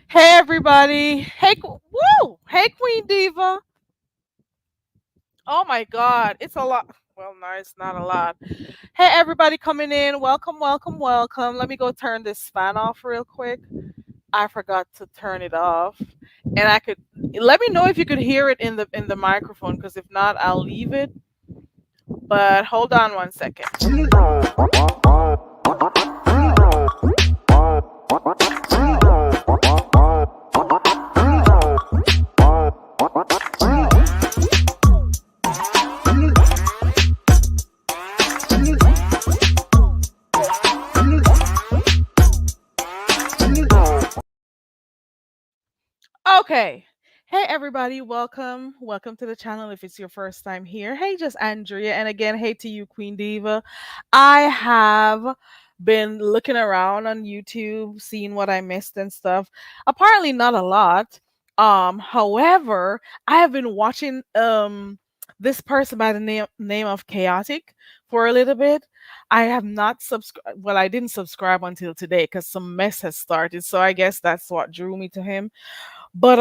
Hey everybody! Woo! Hey Queen Diva! Oh my God, it's a lot. Well, no, it's not a lot. Hey everybody coming in! Welcome, welcome, welcome. Let me go turn this fan off real quick. I forgot to turn it off, and I could let me know if you could hear it in the microphone, because if not, I'll leave it. But hold on one second. Okay. Hey everybody, welcome to the channel if it's your first time here. Hey, just Andrea, and again, hey to you, Queen Diva. I have been looking around on YouTube, seeing what I missed and stuff. Apparently not a lot. However, I have been watching this person by the name of Chaotic for a little bit. I have not subscribed. Well, I didn't subscribe until today because some mess has started. So I guess that's what drew me to him. But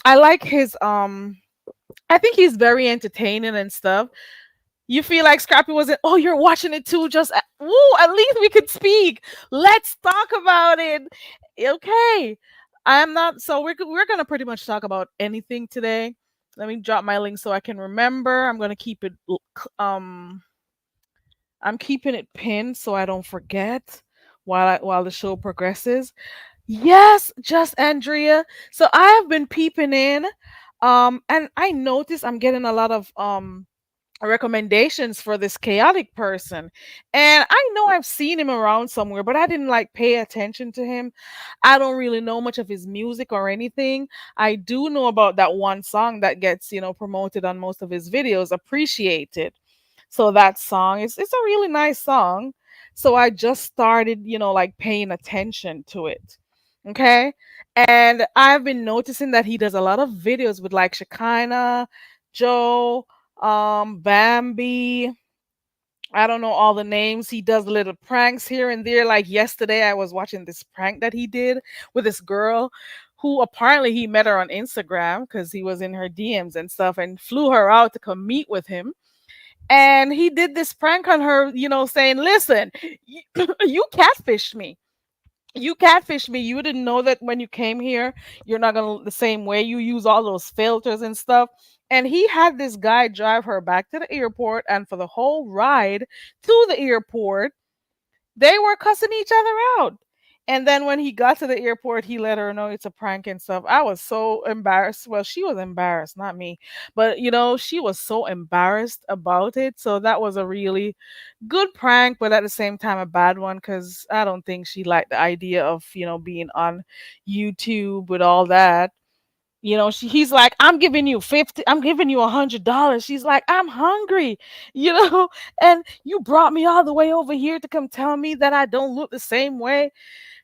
I like his I think he's very entertaining and stuff. You feel like Scrappy wasn't, oh, you're watching it too, woo, at least we could speak. Let's talk about it. Okay. I am not so we're going to pretty much talk about anything today. Let me drop my link so I can remember. I'm going to keep it um I'm keeping it pinned so I don't forget while the show progresses. Yes, just Andrea. So I have been peeping in, and I notice I'm getting a lot of recommendations for this chaotic person. And I know I've seen him around somewhere, but I didn't like pay attention to him. I don't really know much of his music or anything. I do know about that one song that gets, promoted on most of his videos, Appreciated. So that song it's a really nice song. So I just started, like paying attention to it. Okay. And I've been noticing that he does a lot of videos with like Shekinah, Joe, Bambi. I don't know all the names. He does little pranks here and there. Like yesterday, I was watching this prank that he did with this girl who apparently he met her on Instagram because he was in her DMs and stuff and flew her out to come meet with him. And he did this prank on her, saying, listen, you catfished me. You catfished me. You didn't know that when you came here, you're not going to look the same way. You use all those filters and stuff. And he had this guy drive her back to the airport. And for the whole ride to the airport, they were cussing each other out. And then when he got to the airport, he let her know it's a prank and stuff. I was so embarrassed. Well, she was embarrassed, not me. But, she was so embarrassed about it. So that was a really good prank, but at the same time, a bad one because I don't think she liked the idea of, being on YouTube with all that. He's like, I'm giving you 50, I'm giving you $100. She's like, I'm hungry, you know, and you brought me all the way over here to come tell me that I don't look the same way.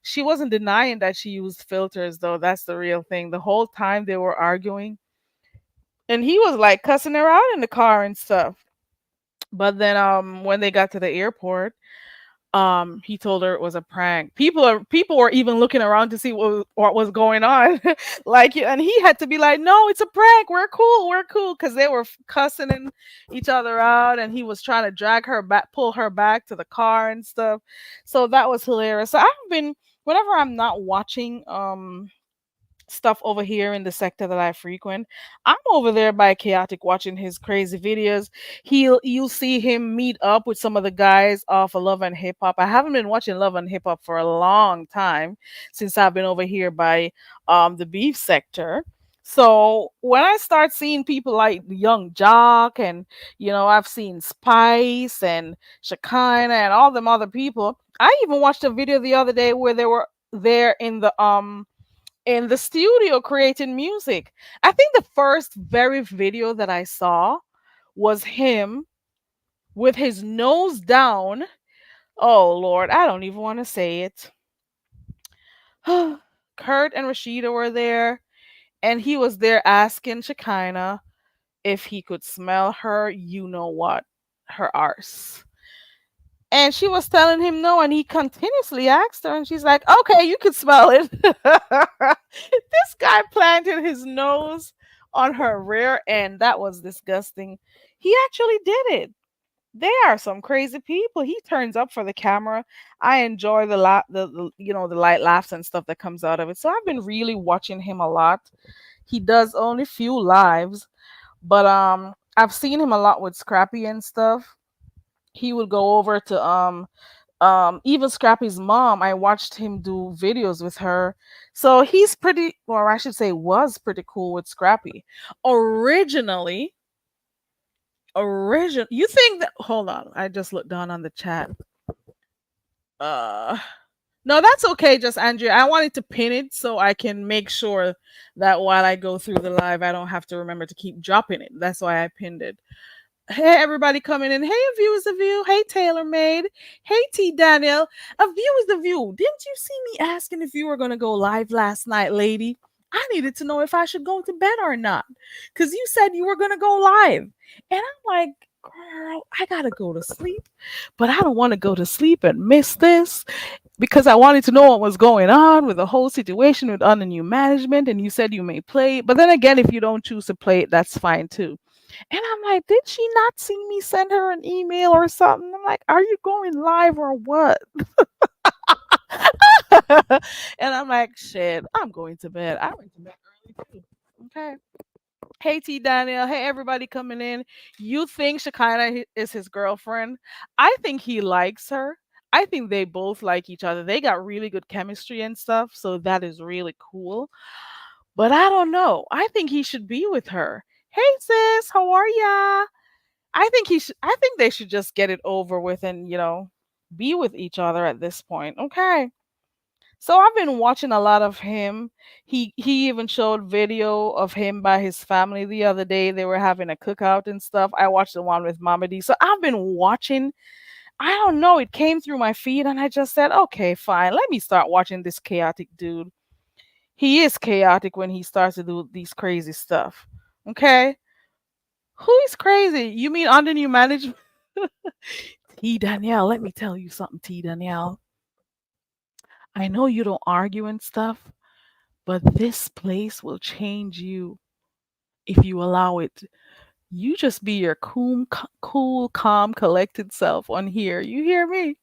She wasn't denying that she used filters, though. That's the real thing. The whole time they were arguing, and he was like cussing her out in the car and stuff. But then, when they got to the airport, He told her it was a prank. People were even looking around to see what was going on. Like, and he had to be like, no, it's a prank, we're cool, because they were cussing each other out, and he was trying to drag her back, pull her back to the car and stuff. So that was hilarious. So I've been, whenever I'm not watching stuff over here in the sector that I frequent, I'm over there by Chaotic watching his crazy videos. You'll see him meet up with some of the guys off of Love and Hip Hop. I haven't been watching Love and Hip Hop for a long time since I've been over here by the beef sector. So when I start seeing people like Young Jock, and I've seen Spice and Shekinah and all them other people. I even watched a video the other day where they were there in the studio creating music. I think the first very video that I saw was him with his nose down. Oh Lord, I don't even want to say it. Kurt and Rashida were there, and he was there asking Shekinah if he could smell her, you know what, her arse. And she was telling him no, and he continuously asked her, and she's like, okay, you can smell it. This guy planted his nose on her rear end. That was disgusting. He actually did it. They are some crazy people. He turns up for the camera. I enjoy the light laughs and stuff that comes out of it. So I've been really watching him a lot. He does only few lives, but I've seen him a lot with Scrappy and stuff. He would go over to even Scrappy's mom. I watched him do videos with her. So he's pretty, or I should say was pretty cool with Scrappy. Originally, you think that, hold on, I just looked down on the chat. Uh no, that's okay, just Andrea. I wanted to pin it so I can make sure that while I go through the live, I don't have to remember to keep dropping it. That's why I pinned it. Hey, everybody coming in. Hey, a view is a view. Hey, Taylor Made. Hey, T Danielle. A view is the view. Didn't you see me asking if you were going to go live last night, lady? I needed to know if I should go to bed or not. Because you said you were going to go live. And I'm like, girl, I got to go to sleep. But I don't want to go to sleep and miss this because I wanted to know what was going on with the whole situation with under new management. And you said you may play it. But then again, if you don't choose to play it, that's fine too. And I'm like, did she not see me send her an email or something? I'm like, are you going live or what? And I'm like, shit, I'm going to bed. I went to bed early too. Okay. Hey T Daniel. Hey everybody coming in. You think Shekinah is his girlfriend? I think he likes her. I think they both like each other. They got really good chemistry and stuff, so that is really cool. But I don't know. I think he should be with her. Hey sis, how are ya? I think they should just get it over with and, be with each other at this point. Okay. So I've been watching a lot of him. He even showed video of him by his family the other day. They were having a cookout and stuff. I watched the one with Mama D. So I've been watching. I don't know. It came through my feed and I just said, okay, fine. Let me start watching this chaotic dude. He is chaotic when he starts to do these crazy stuff. Okay? Who is crazy? You mean under new management? T Danielle, let me tell you something, T Danielle. I know you don't argue and stuff, but this place will change you if you allow it. You just be your cool, calm, collected self on here. You hear me?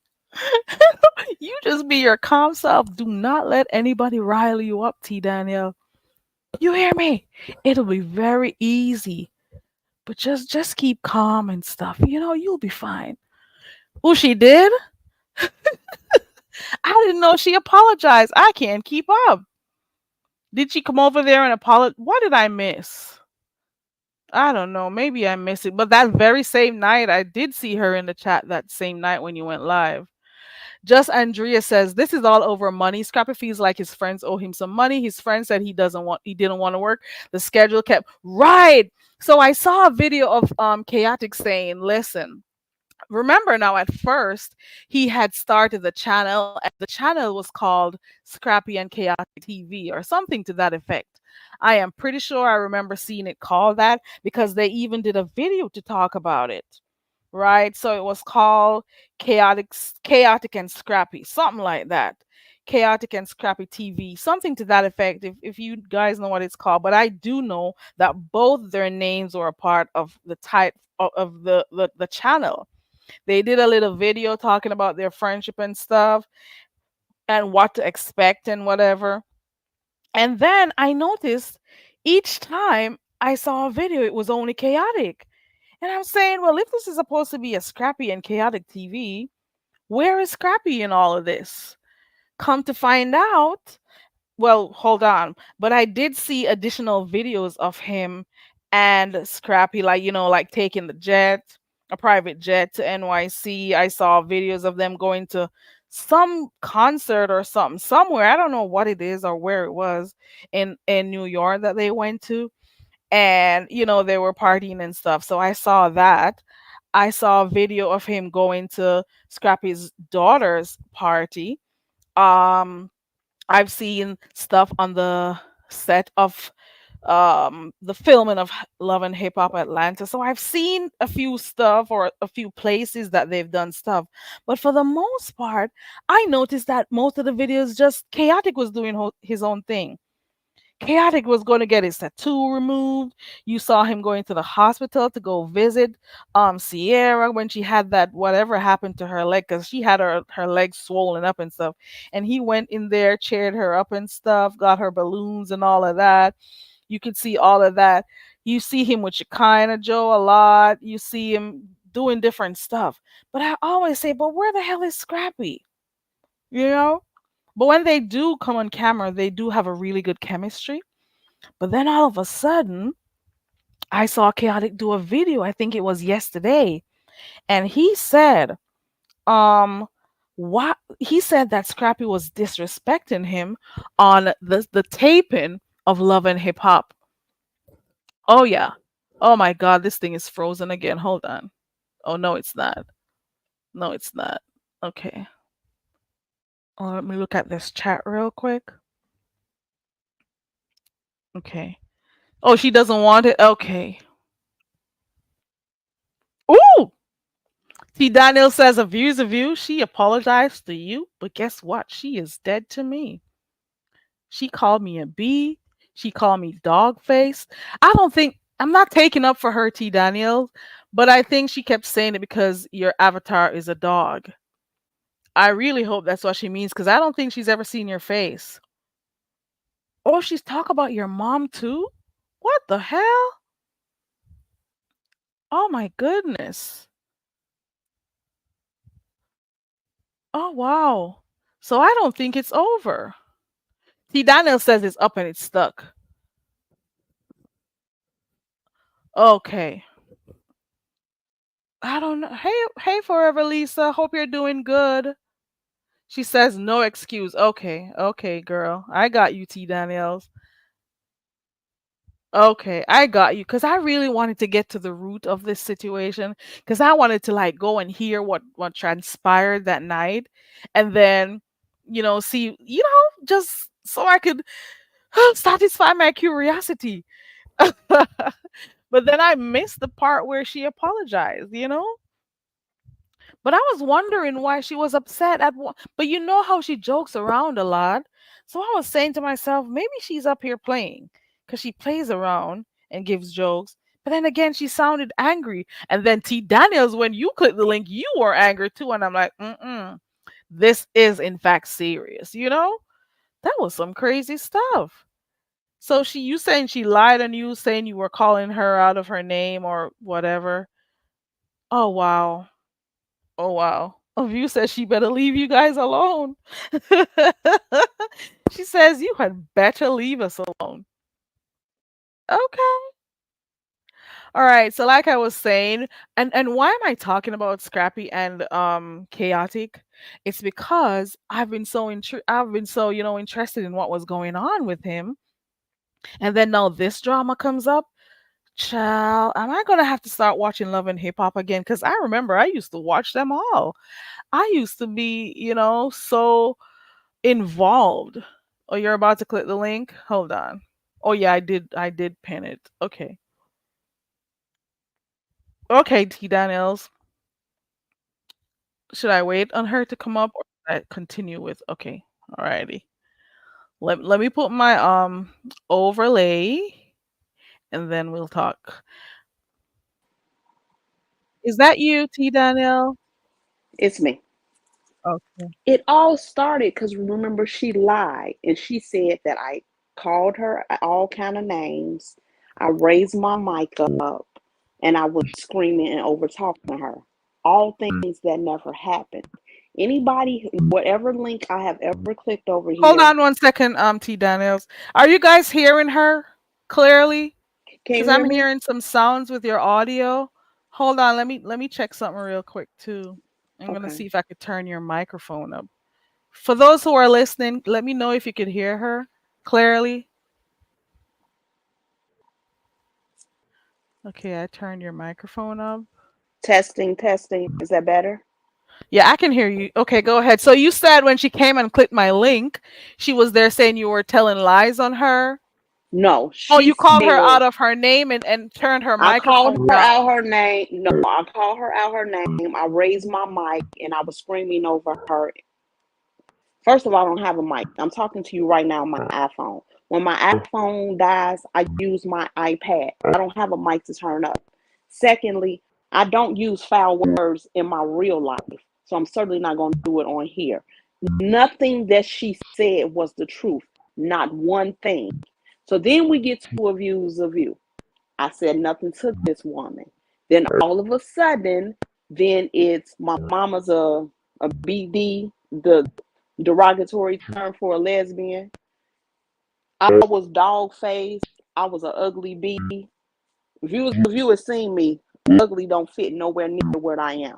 You just be your calm self. Do not let anybody rile you up, T Danielle. You hear me? It'll be very easy. But just keep calm and stuff. You'll be fine. Oh, she did? I didn't know she apologized. I can't keep up. Did she come over there and apologize? What did I miss? I don't know. Maybe I missed it. But that very same night, I did see her in the chat that same night when you went live. Just Andrea says this is all over money. Scrappy feels like his friends owe him some money. His friend said he didn't want to work. The schedule kept right. So I saw a video of Chaotic saying, listen, remember now at first he had started the channel and the channel was called Scrappy and Chaotic TV or something to that effect. I am pretty sure I remember seeing it called that because they even did a video to talk about it. right? So it was called Chaotic and Scrappy, something like that. Chaotic and Scrappy TV, something to that effect. If you guys know what it's called, but I do know that both their names were a part of the type of the channel. They did a little video talking about their friendship and stuff and what to expect and whatever. And then I noticed each time I saw a video, it was only Chaotic. And I'm saying, well, if this is supposed to be a Scrappy and Chaotic TV, where is Scrappy in all of this? Come to find out, well, hold on. But I did see additional videos of him and Scrappy, like, like taking the jet, a private jet to NYC. I saw videos of them going to some concert or something somewhere. I don't know what it is or where it was in New York that they went to. And, they were partying and stuff. So I saw that. I saw a video of him going to Scrappy's daughter's party. Um, I've seen stuff on the set of the filming of Love and Hip Hop Atlanta. So I've seen a few stuff or a few places that they've done stuff. But for the most part, I noticed that most of the videos just Chaotic was doing his own thing. Chaotic was going to get his tattoo removed. You saw him going to the hospital to go visit Sierra when she had that whatever happened to her leg, because she had her leg swollen up and stuff. And he went in there, cheered her up and stuff, got her balloons and all of that. You could see all of that. You see him with Shekinah Joe a lot. You see him doing different stuff. But I always say, but where the hell is Scrappy? You know? But when they do come on camera, they do have a really good chemistry. But then all of a sudden, I saw Chaotic do a video, I think it was yesterday, and he said, what he said that Scrappy was disrespecting him on the taping of Love and Hip Hop. Oh yeah. Oh my god, this thing is frozen again. Hold on. Oh no, it's not. No, it's not. Okay. Oh, let me look at this chat real quick. Okay. Oh, she doesn't want it? Okay. Ooh! See, Daniel says, a view's a view. She apologized to you, but guess what? She is dead to me. She called me a bee. She called me dog face. I don't think, I'm not taking up for her, T. Daniel, but I think she kept saying it because your avatar is a dog. I really hope that's what she means because I don't think she's ever seen your face. Oh, she's talking about your mom too? What the hell? Oh my goodness. Oh wow. So I don't think it's over. See, Daniel says it's up and it's stuck. Okay. I don't know. Hey, Forever Lisa. Hope you're doing good. She says no excuse. Okay, girl. I got you, T. Daniels. Okay, I got you. Cause I really wanted to get to the root of this situation. Cause I wanted to like go and hear what transpired that night, and then see just so I could satisfy my curiosity. But then I missed the part where she apologized. But I was wondering why she was upset at what. But you know how she jokes around a lot. So I was saying to myself, maybe she's up here playing because she plays around and gives jokes. But then again, she sounded angry. And then T. Daniels, when you click the link, you were angry too. And I'm like, this is in fact serious. That was some crazy stuff. So you saying she lied on you, saying you were calling her out of her name or whatever. Oh wow. Oh wow. A view says she better leave you guys alone. She says you had better leave us alone. Okay. All right. So like I was saying, and why am I talking about Scrappy and Chaotic? It's because I've been so, interested in what was going on with him. And then now this drama comes up. Child, am I gonna have to start watching Love and Hip Hop again? Because I remember I used to watch them all. I used to be, so involved. Oh, you're about to click the link? Hold on. Oh yeah, I did pin it. Okay. Okay, T Daniels. Should I wait on her to come up or should I continue with okay. Alrighty. Let me put my overlay and then we'll talk. Is that you, T Danielle? It's me. Okay. It all started because remember she lied and she said that I called her all kind of names. I raised my mic up and I was screaming and over talking her. All things that never happened. Anybody, whatever link I have ever clicked over Hold here, on one second, T Daniels. Are you guys hearing her clearly? can Because you hear I'm me? hearing some sounds with your audio. Hold on, let me check something real quick too. I'm gonna Okay. see if I could turn your microphone up. For those who are listening, let me know if you could hear her clearly. Okay, I turned your microphone up. Testing, testing. Is that better? Yeah, I can hear you. Okay, go ahead. So you said when she came and clicked my link, she was there saying you were telling lies on her. No, Oh, she you called her said out of her name and turned her I called microphone her down. out her name. No, I called her out her name. I raised my mic and I was screaming over her. First of all, I don't have a mic. I'm talking to you right now on my iPhone. When my iPhone dies, I use my iPad. I don't have a mic to turn up. Secondly, I don't use foul words in my real life. So I'm certainly not going to do it on here. Nothing that she said was the truth. Not one thing. So then we get to a views of you. I said nothing to this woman. Then all of a sudden, then it's my mama's a BD, the derogatory term for a lesbian. I was dog faced. I was an ugly bee. If you had seen me, ugly don't fit nowhere near where I am.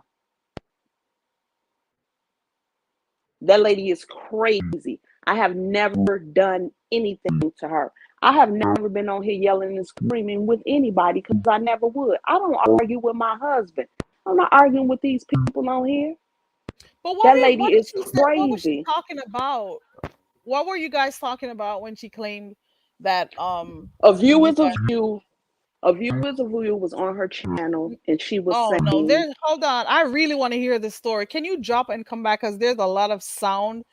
That lady is crazy. I have never done anything to her. I have never been on here yelling and screaming with anybody because I never would. I don't argue with my husband. I'm not arguing with these people on here. But That what lady did is she say? What was she crazy. talking about? What were you guys talking about when she claimed that A view you is a guys view. A view is a view was on her channel and she was oh no, saying, there's hold on. I really want to hear this story. Can you drop and come back? Because there's a lot of sound.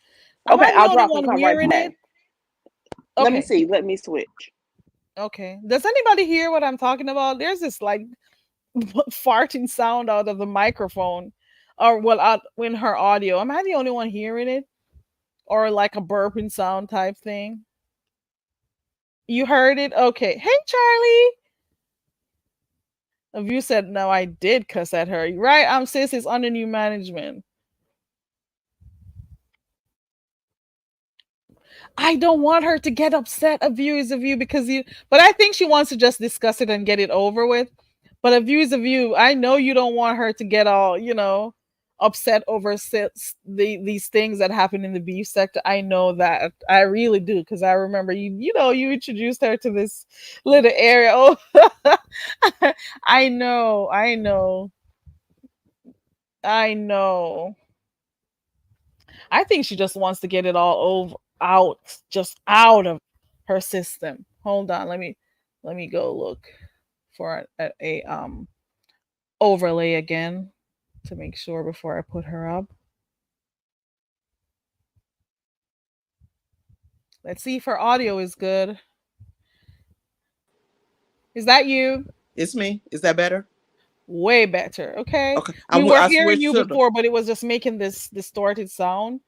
Am okay, I the I'll only drop and one come right hearing it? back. Let me Okay. see. Let me switch. Okay. Does anybody hear what I'm talking about? There's this like farting sound out of the microphone or well out in her audio. Am I the only one hearing it? Or like a burping sound type thing? You heard it? Okay. Hey Charlie. If you said no, I did cuss at her. Right, I'm sis is under new management. I don't want her to get upset. A view is a view because you. But I think she wants to just discuss it and get it over with. But a view is a view. I know you don't want her to get all upset over these things that happen in the beef sector. I know that I really do because I remember you introduced her to this little area. Oh, I know. I think she just wants to get it all over out, just out of her system. Hold on, let me go look for a overlay again to make sure before I put her up. Let's see if her audio is good. Is that you? It's me. Is that better? Way better. Okay. Okay. We were I hearing switched you to the. before, but it was just making this distorted sound.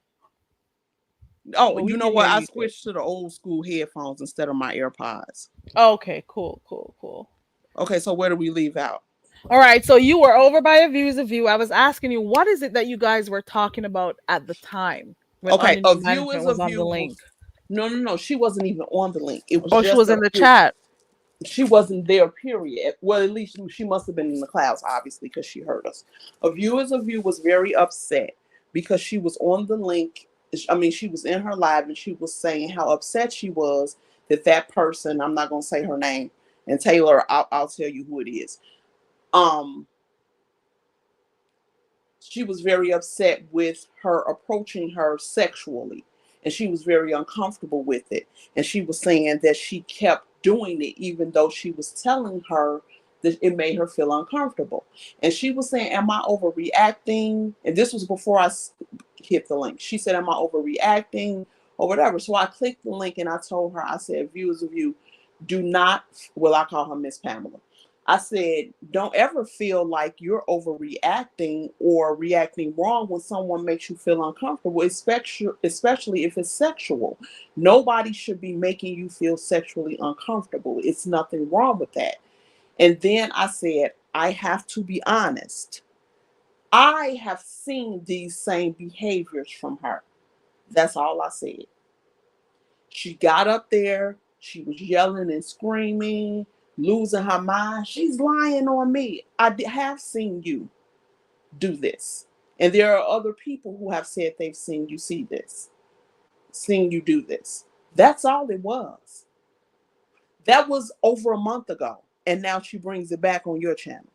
Oh, But we you know can what? hear I you good. switched to the old school headphones instead of my AirPods. Okay, cool, cool, cool. Okay, so where do we leave out? All right, so you were over by a views of view. I was asking you, what is it that you guys were talking about at the time when Okay, Under a New view Management is a was on the view link? was no. She wasn't even on the link. It was Oh, she just was a in the view. chat. She wasn't there, period. Well, at least she must have been in the clouds, obviously, because she heard us. A view is a view was very upset because she was on the link. I mean, she was in her live and she was saying how upset she was that that person, I'm not going to say her name, and Taylor, I'll tell you who it is. Um, she was very upset with her approaching her sexually, and she was very uncomfortable with it, and she was saying that she kept doing it even though she was telling her It made her feel uncomfortable. And she was saying, am I overreacting? And this was before hit the link. She said, am I overreacting or whatever? So I clicked the link and I told her, I said, viewers of you, do not, well, I call her Miss Pamela. I said, don't ever feel like you're overreacting or reacting wrong when someone makes you feel uncomfortable, especially if it's sexual. Nobody should be making you feel sexually uncomfortable. It's nothing wrong with that. And then I said, I have to be honest. I have seen these same behaviors from her. That's all I said. She got up there, she was yelling and screaming, losing her mind. She's lying on me. Have seen you do this. And there are other people who have said they've seen you see this, seen you do this. That's all it was. That was over a month ago. And now she brings it back on your channel.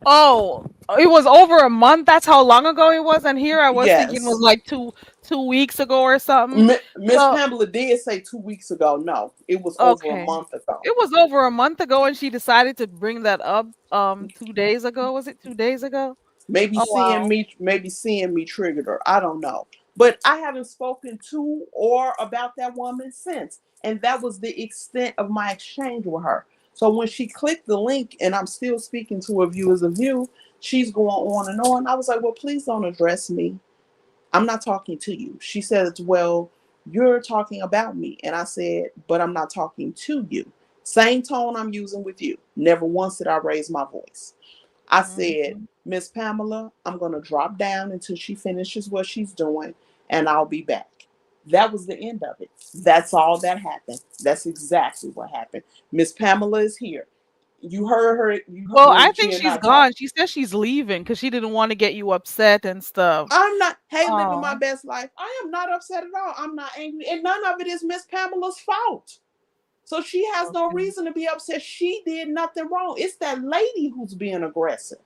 Oh, it was over a month. That's how long ago it was. And here I was thinking it was Yes. like two weeks ago or something. Miss So Pamela did say 2 weeks ago. No, it was over a okay, month ago. it was over a month ago, and she decided to bring that up 2 days ago. Was it 2 days ago? Maybe Oh seeing wow. me, maybe seeing me triggered her. I don't know, but I haven't spoken to or about that woman since, and that was the extent of my exchange with her. So when she clicked the link, and I'm still speaking to her viewers of you, she's going on and on. I was like, well, please don't address me. I'm not talking to you. She said, well, you're talking about me. And I said, but I'm not talking to you. Same tone I'm using with you. Never once did I raise my voice. I said, Mhm. Miss Pamela, I'm going to drop down until she finishes what she's doing and I'll be back. That was the end of it. That's all that happened. That's exactly what happened. Miss Pamela is here. You heard her. Well, Well, I she think and she's I talked. gone. She said she's leaving because she didn't want to get you upset and stuff. I'm not, hey, living my Oh, best life. I am not upset at all. I'm not angry. And none of it is Miss Pamela's fault. So she has no okay. reason to be upset. She did nothing wrong. It's that lady who's being aggressive.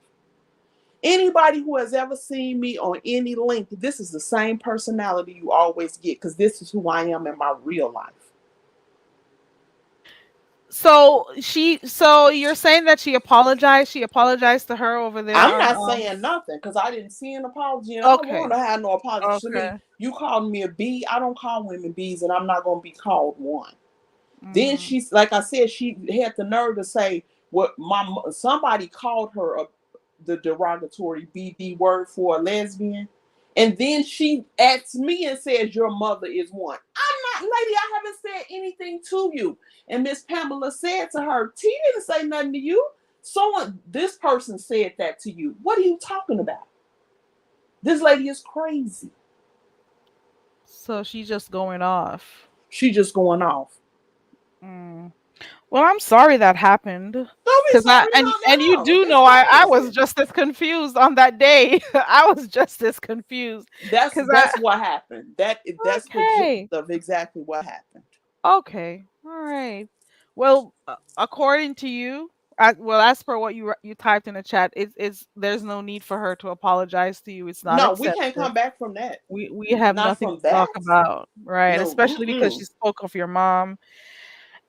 Anybody who has ever seen me on any link, this is the same personality you always get because this is who I am in my real life. So you're saying that she apologized? She apologized to her over there I'm on not saying nothing because I didn't see an apology and I don't Okay. want to have no apology to me. Okay. You called me a B. I don't call women B's and I'm not going to be called one. Then Mm. she's like I said, she had the nerve to say what somebody called her the derogatory BD word for a lesbian, and then she asked me and says your mother is one. I'm not, lady. I haven't said anything to you. And Miss Pamela said to her, T didn't say nothing to you. This person said that to you. What are you talking about? This lady is crazy. So she's just going off. She just going off. Mm. Well, I'm sorry that happened. Don't be Cause I sorry, and you no. do It's know I was crazy. just as confused on that day. I was just as confused. That's Cause I that's what happened. That's the gist okay. of exactly what happened. Okay. All right. Well, according to you, well, as per what you typed in the chat, it's there's no need for her to apologize to you. It's not No, we can't excessive. come back from that. We have Not nothing from to talk that. about, right? No. Especially because she Mm-mm. spoke of your mom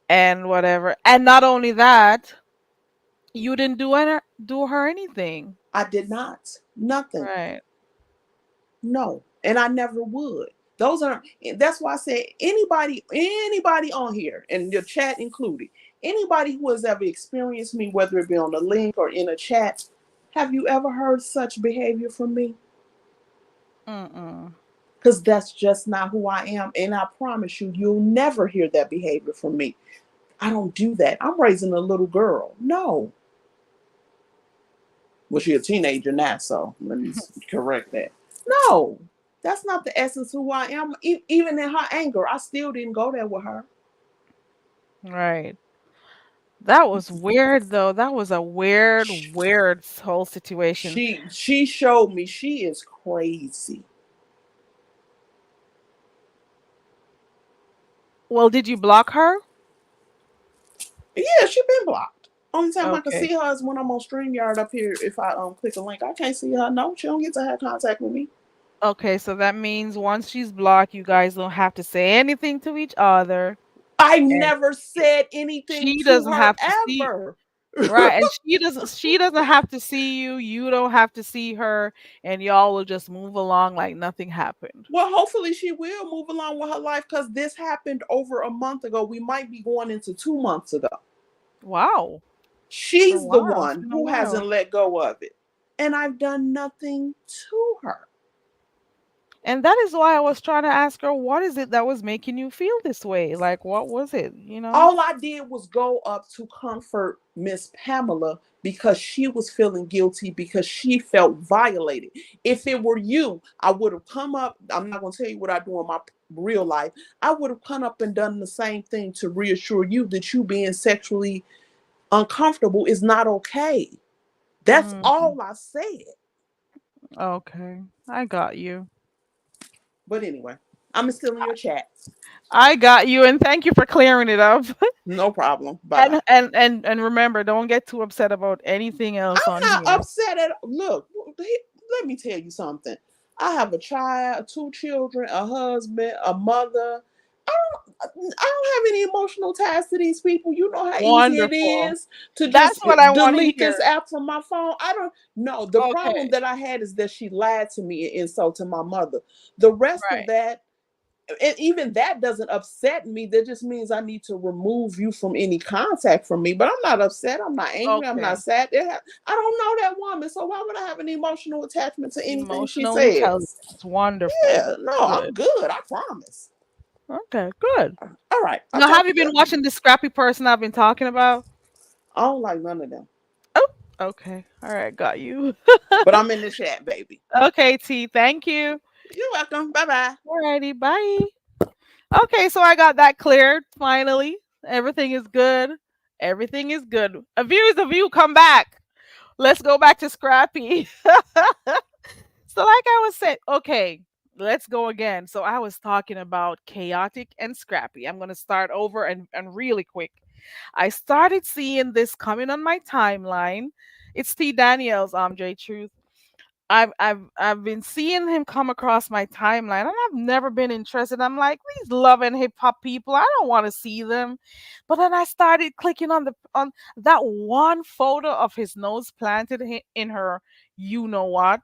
and whatever. And not only that, you didn't do her anything, I did not. Nothing. right? No. And I never would. Those are that's why I said anybody on here, and your chat included, anybody who has ever experienced me, whether it be on a link or in a chat, have you ever heard such behavior from me? Mm-mm. Because that's just not who I am. And I promise you, you'll never hear that behavior from me. I don't do that. I'm raising a little girl. No. Well, she's a teenager now, so let me correct that. No, that's not the essence of who I am. Even in her anger, I still didn't go there with her. Right. That was weird though. That was a weird whole situation. She showed me she is crazy. Well, did you block her? Yeah, she been blocked. Only time I can Okay. see her is when I'm on StreamYard up here. If I click a link, I can't see her. No, she don't get to have contact with me. Okay, so that means once she's blocked, you guys don't have to say anything to each other, I and never said anything she to doesn't her have to see. ever. Right, and she doesn't have to see you, you don't have to see her, and y'all will just move along like nothing happened. Well, hopefully she will move along with her life because this happened over a month ago. We might be going into 2 months ago. Wow. Oh, She's the wow, it's one been a who while. hasn't let go of it. And I've done nothing to her. And that is why I was trying to ask her, what is it that was making you feel this way? Like, what was it? All I did was go up to comfort Miss Pamela because she was feeling guilty because she felt violated. If it were you, I would have come up. I'm not going to tell you what I do in my real life. I would have come up and done the same thing to reassure you that you being sexually uncomfortable is not okay. That's Mm, all I said. okay, I got you. But anyway, I'm still in your chat. I got you, and thank you for clearing it up. No problem. Bye bye. And remember, don't get too upset about anything else on I'm not here. upset at. Look, let me tell you something. I have a child, two children, a husband, a mother. I don't have any emotional ties to these people. You know how easy it Wonderful. is to That's just what I want to delete hear. this app from my phone. I don't know. The problem Okay, that I had is that she lied to me and insulted my mother. The rest of right. that, and even that doesn't upset me. That just means I need to remove you from any contact from me. But I'm not upset. I'm not angry. I'm not Okay. sad. I don't know that woman, so why would I have an emotional attachment to anything she Emotional says? intelligence. Wonderful. Yeah, no, I'm Good. good. I promise. Okay, good. All right, I'll Now, talk have to you you. been watching the scrappy person I've been talking about? I don't like none of them, Oh, okay. All right, got you. but I'm in the chat, baby. Okay, T. Thank you. You're welcome. Bye bye. Alrighty, bye. Okay, so I got that cleared finally. Everything is good. Everything is good. A view is a view. Come back. Let's go back to Scrappy. So, like I was saying, okay, let's go again. So, I was talking about chaotic and Scrappy. I'm going to start over and really quick. I started seeing this coming on my timeline. It's T. Daniels, J Truth. I've been seeing him come across my timeline, and I've never been interested. I'm like, these love and hip hop people, I don't want to see them. But then I started clicking on that one photo of his nose planted in her, you know what,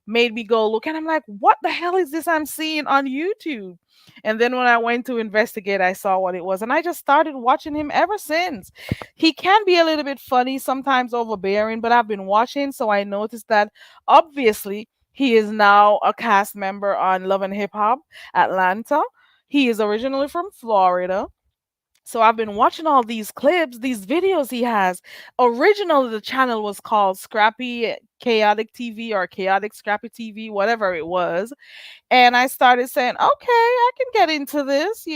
made me go look, and I'm like, what the hell is this I'm seeing on YouTube? And then when I went to investigate, I saw what it was, and I just started watching him ever since. He can be a little bit funny, sometimes overbearing, but I've been watching, so I noticed that obviously he is now a cast member on Love and Hip Hop Atlanta. He is originally from Florida. So I've been watching all these clips, these videos he has. Originally, the channel was called Scrappy Chaotic TV or Chaotic Scrappy TV, whatever it was. And I started saying, okay, I can get into this.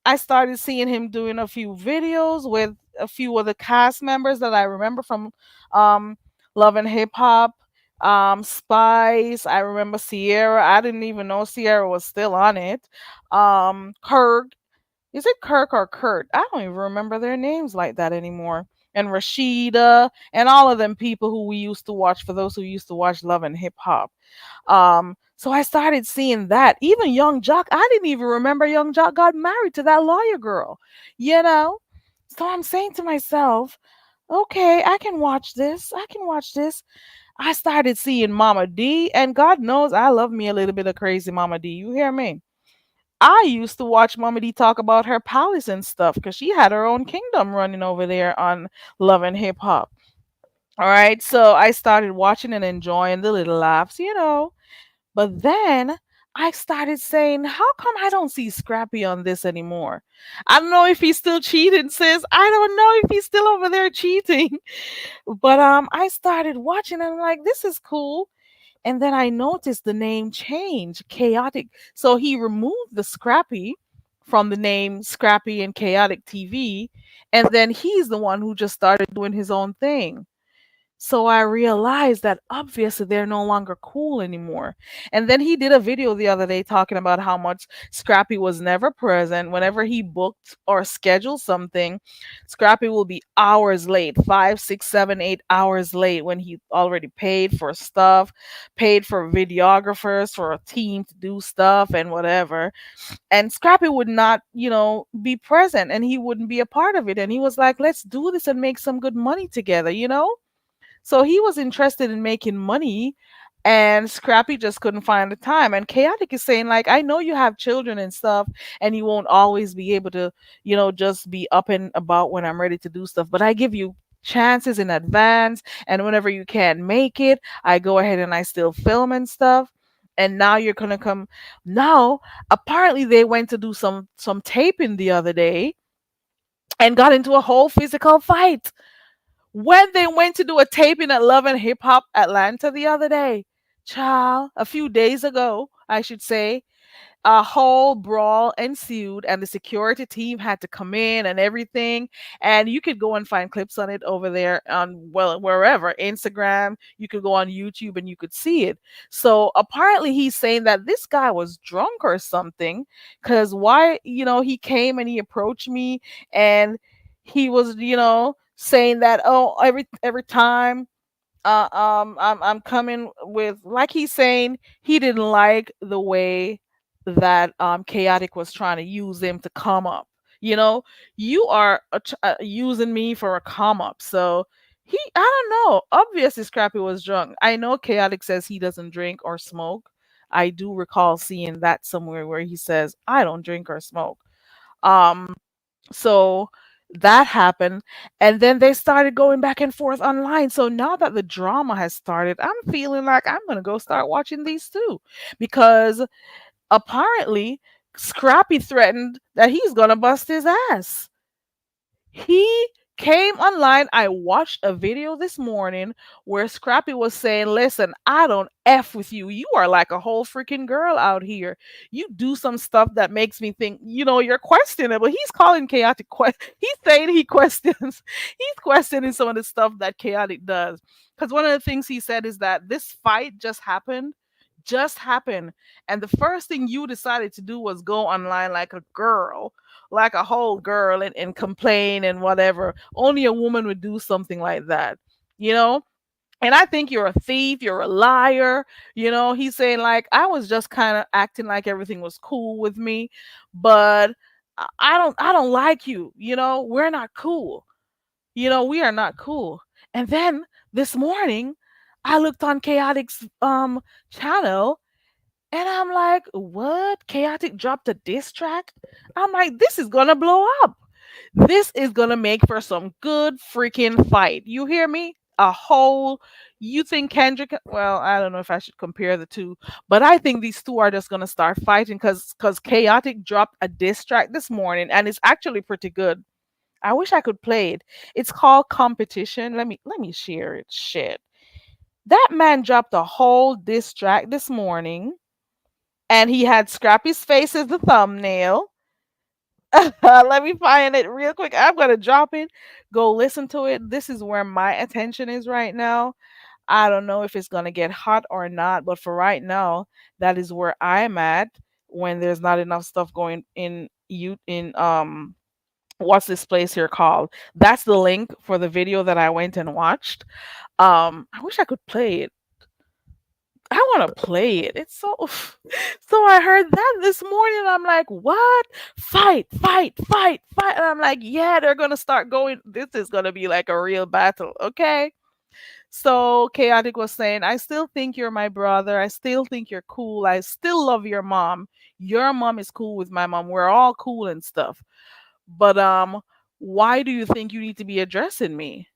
I started seeing him doing a few videos with a few of the cast members that I remember from um, Love and Hip Hop. Spice, I remember Sierra. I didn't even know Sierra was still on it. Kirk, is it Kirk or Kurt? I don't even remember their names like that anymore. And Rashida and all of them people who we used to watch, for those who used to watch Love and Hip Hop. So I started seeing that. Even Young Jock, I didn't even remember Young Jock got married to that lawyer girl, you know? So I'm saying to myself, okay, I can watch this. I can watch this. I started seeing Mama D, and God knows I love me a little bit of crazy Mama D. You hear me? I used to watch Mama D talk about her palace and stuff because she had her own kingdom running over there on Love and Hip Hop. All right, so I started watching and enjoying the little laughs. But then I started saying, how come I don't see Scrappy on this anymore? I don't know if he's still cheating, sis. I don't know if he's still over there cheating. But I started watching and I'm like, this is cool. And then I noticed the name change, Chaotic. So he removed the Scrappy from the name Scrappy and Chaotic TV. And then he's the one who just started doing his own thing. So I realized that obviously they're no longer cool anymore. And then he did a video the other day talking about how much Scrappy was never present. Whenever he booked or scheduled something, Scrappy will be hours late, 5, 6, 7, 8 hours late when he already paid for stuff, paid for videographers, for a team to do stuff and whatever. And Scrappy would not, be present and he wouldn't be a part of it. And he was like, let's do this and make some good money together. So he was interested in making money, and Scrappy just couldn't find the time. And Chaotic is saying, like, I know you have children and stuff, and you won't always be able to, just be up and about when I'm ready to do stuff. But I give you chances in advance, and whenever you can't make it, I go ahead and I still film and stuff. And now you're gonna come. Now, apparently, they went to do some taping the other day and got into a whole physical fight when they went to do a taping at Love and Hip Hop Atlanta the other day. Child, a few days ago, I should say, a whole brawl ensued and the security team had to come in and everything. And you could go and find clips on it over there on, well, wherever, Instagram. You could go on YouTube and you could see it. So apparently he's saying that this guy was drunk or something, because why, he came and he approached me, and he was, saying that, oh, every time I'm coming with, like, he's saying he didn't like the way that Chaotic was trying to use him to come up. You know, you are using me for a come up. So I don't know. Obviously, Scrappy was drunk. I know Chaotic says he doesn't drink or smoke. I do recall seeing that somewhere where he says, I don't drink or smoke. Um, so that happened. And then they started going back and forth online. So now that the drama has started, I'm feeling like I'm going to go start watching these too. Because apparently, Scrappy threatened that he's going to bust his ass. He came online. I watched a video this morning where Scrappy was saying, listen, I don't F with you. You are like a whole freaking girl out here. You do some stuff that makes me think, you're questionable. He's calling Chaotic, he's saying he questions, he's questioning some of the stuff that Chaotic does. Because one of the things he said is that this fight just happened. And the first thing you decided to do was go online like a girl, like a whole girl, and complain and whatever. Only a woman would do something like that, you know? And I think you're a thief, you're a liar. He's saying, like, I was just kind of acting like everything was cool with me, but I don't like you. We're not cool. We are not cool. And then this morning, I looked on Chaotic's channel, and I'm like, what? Chaotic dropped a diss track? I'm like, this is gonna blow up. This is gonna make for some good freaking fight. You hear me? You think Kendrick, well, I don't know if I should compare the two, but I think these two are just gonna start fighting because Chaotic dropped a diss track this morning and it's actually pretty good. I wish I could play it. It's called Competition. Let me share it. Shit. That man dropped a whole diss track this morning, and he had Scrappy's face as the thumbnail. Let me find it real quick. I'm gonna drop it. Go listen to it. This is where my attention is right now. I don't know if it's gonna get hot or not, but for right now, that is where I'm at when there's not enough stuff going in what's this place here called? That's the link for the video that I went and watched. I wish I could play it. I want to play it. It's so so I heard that this morning. I'm like, what? Fight, fight, fight, fight. And I'm like, yeah, they're gonna start going. This is gonna be like a real battle. Okay. So Chaotic was saying, I still think you're my brother. I still think you're cool. I still love your mom. Your mom is cool with my mom. We're all cool and stuff. But why do you think you need to be addressing me?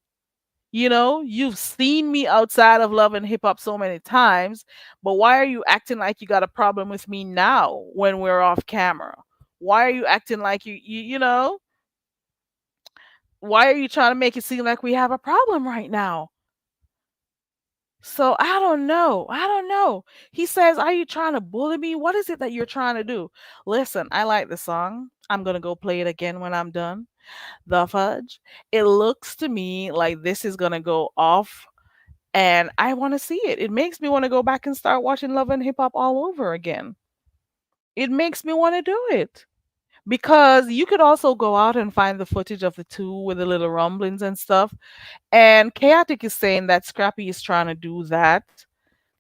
You've seen me outside of Love and Hip Hop so many times, but why are you acting like you got a problem with me now when we're off camera? Why are you acting like why are you trying to make it seem like we have a problem right now? So I don't know. I don't know. He says, are you trying to bully me? What is it that you're trying to do? Listen, I like the song. I'm going to go play it again when I'm done. The Fudge. It looks to me like this is going to go off. And I want to see it. It makes me want to go back and start watching Love and Hip Hop all over again. It makes me want to do it. Because you could also go out and find the footage of the two with the little rumblings and stuff. And Chaotic is saying that Scrappy is trying to do that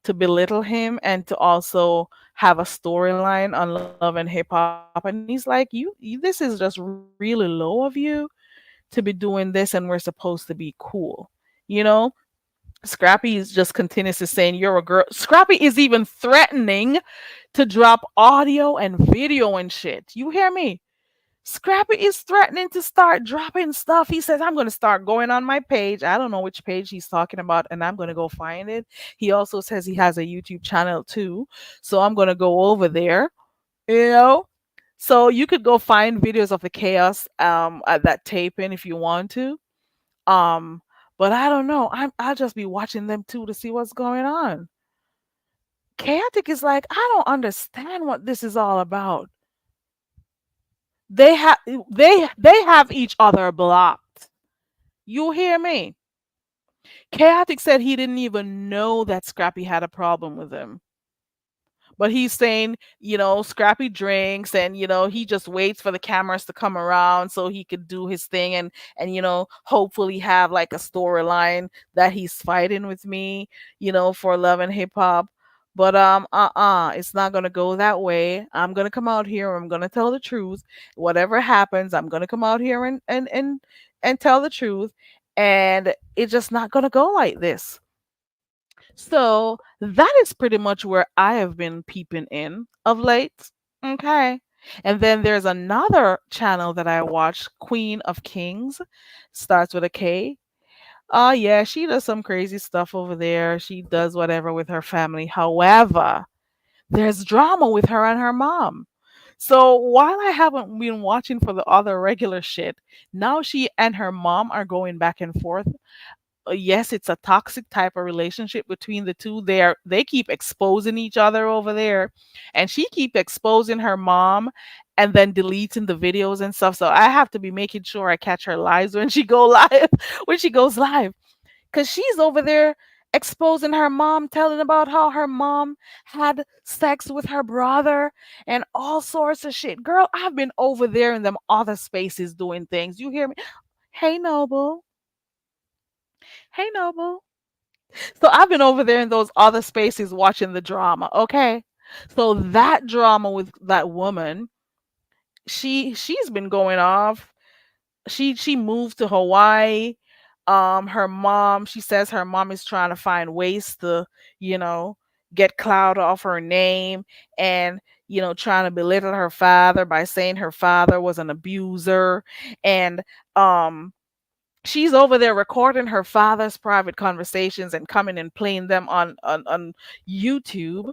to belittle him and to also have a storyline on Love and Hip Hop. And he's like, this is just really low of you to be doing this, and we're supposed to be cool. You know? Scrappy is just continuously saying you're a girl. Scrappy is even threatening to drop audio and video and shit. You hear me? Scrappy is threatening to start dropping stuff. He says, I'm going to start going on my page. I don't know which page he's talking about, and I'm going to go find it. He also says he has a YouTube channel too. So I'm going to go over there, you know? So you could go find videos of the chaos at that taping if you want to. Um, but I don't know. I'll just be watching them too to see what's going on. Chaotic is like, I don't understand what this is all about. They have they have each other blocked. You hear me? Chaotic said he didn't even know that Scrappy had a problem with him. But he's saying, Scrappy drinks and he just waits for the cameras to come around so he could do his thing and hopefully have like a storyline that he's fighting with me, for Love and Hip Hop. But it's not gonna go that way. I'm gonna come out here, I'm gonna tell the truth. Whatever happens, I'm gonna come out here and tell the truth. And it's just not gonna go like this. So that is pretty much where I have been peeping in of late. Okay. And then there's another channel that I watch, Queen of Kings, starts with a K. Oh, yeah, she does some crazy stuff over there. She does whatever with her family. However, there's drama with her and her mom. So while I haven't been watching for the other regular shit, now she and her mom are going back and forth. Yes, it's a toxic type of relationship between the two. They keep exposing each other over there, and she keep exposing her mom and then deleting the videos and stuff. So I have to be making sure I catch her lives when she go live, when she goes live, because she's over there exposing her mom, telling about how her mom had sex with her brother and all sorts of shit. Girl, I've been over there in them other spaces doing things. You hear me? Hey, Noble. Hey, Noble. So I've been over there in those other spaces watching the drama, okay? So that drama with that woman, she's been going off. She moved to Hawaii. Her mom, she says her mom is trying to find ways to, you know, get clout off her name and trying to belittle her father by saying her father was an abuser and um she's over there recording her father's private conversations and coming and playing them on YouTube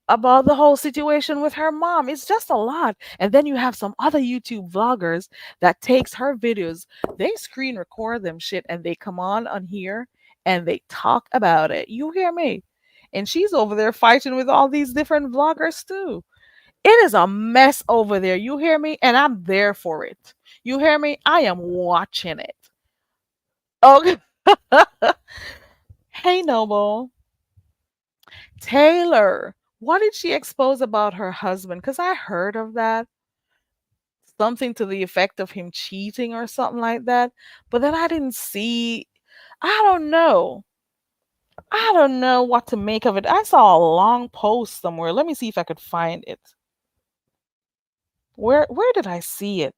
about the whole situation with her mom. It's just a lot. And then you have some other YouTube vloggers that takes her videos, they screen record them shit and they come on here and they talk about it. You hear me? And she's over there fighting with all these different vloggers too. It is a mess over there. You hear me? And I'm there for it. You hear me? I am watching it. Okay. Hey, Noble. Taylor. What did she expose about her husband? Because I heard of that. Something to the effect of him cheating or something like that. But then I didn't see. I don't know. I don't know what to make of it. I saw a long post somewhere. Let me see if I could find it. Where did I see it?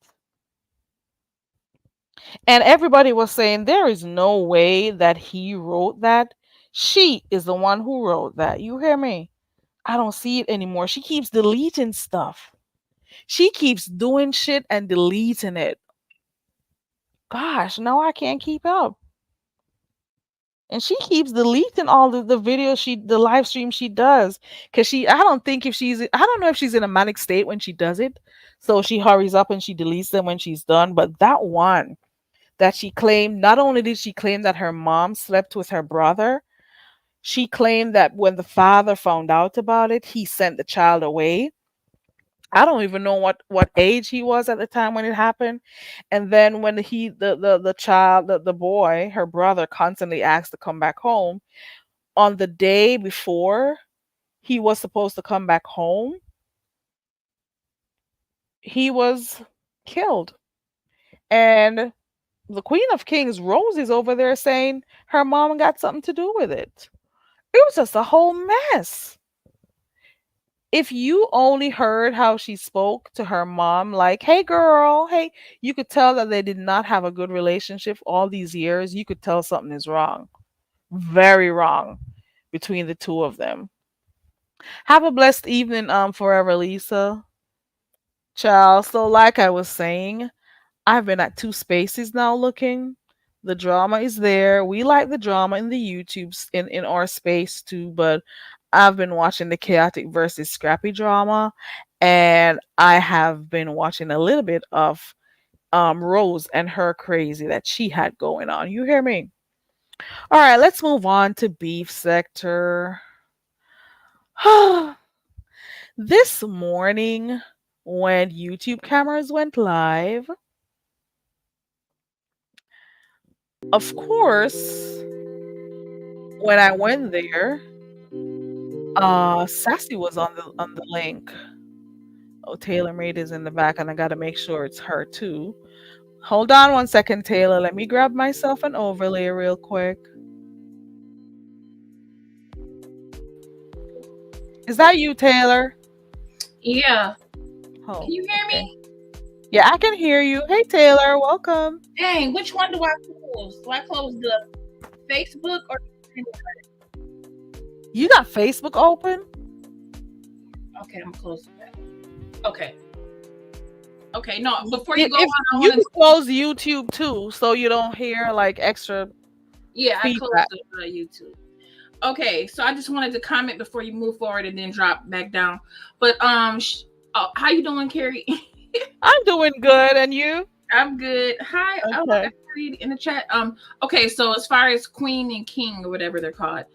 And everybody was saying there is no way that he wrote that. She is the one who wrote that. You hear me? I don't see it anymore. She keeps deleting stuff. She keeps doing shit and deleting it. Gosh, now I can't keep up. And she keeps deleting all the videos the live stream she does. Cause I don't think if I don't know if she's in a manic state when she does it. So she hurries up and she deletes them when she's done. But that one that she claimed, not only did she claim that her mom slept with her brother, she claimed that when the father found out about it, he sent the child away. I don't even know what age he was at the time when it happened. And then when the child, the boy, her brother constantly asked to come back home, on the day before he was supposed to come back home, he was killed. And the Queen of Kings, Rose, is over there saying her mom got something to do with it. It was just a whole mess. If you only heard how she spoke to her mom, like, hey girl, hey, you could tell that they did not have a good relationship all these years. You could tell something is wrong, very wrong between the two of them. Have a blessed evening, forever, Lisa. Child. So, like I was saying, I've been at two spaces now looking. The drama is there. We like the drama in the YouTubes in our space too, but I've been watching the Chaotic versus Scrappy drama, and I have been watching a little bit of Rose and her crazy that she had going on. You hear me? All right, let's move on to beef sector. This morning, when YouTube cameras went live, of course, when I went there, Sassy was on the link. Oh, Taylor Made is in the back, and I gotta make sure it's her too. Hold on one second, Taylor. Let me grab myself an overlay real quick. Is that you, Taylor? Yeah. Can Oh, you hear okay. me? Yeah, I can hear you. Hey, Taylor, welcome. Dang, which one do I close? Do I close the Facebook or You got Facebook open? okay, I'm close that. Okay. Okay, no, before you go If on, I you wanted can to close YouTube too, so you don't hear like extra yeah, I closed feedback. the YouTube. Okay, so I just wanted to comment before you move forward and then drop back down. But oh, how you doing, Carrie? I'm doing good, and you? I'm good. Hi. Oh, I Okay. read in the chat. Okay, so as far as Queen and King or whatever they're called,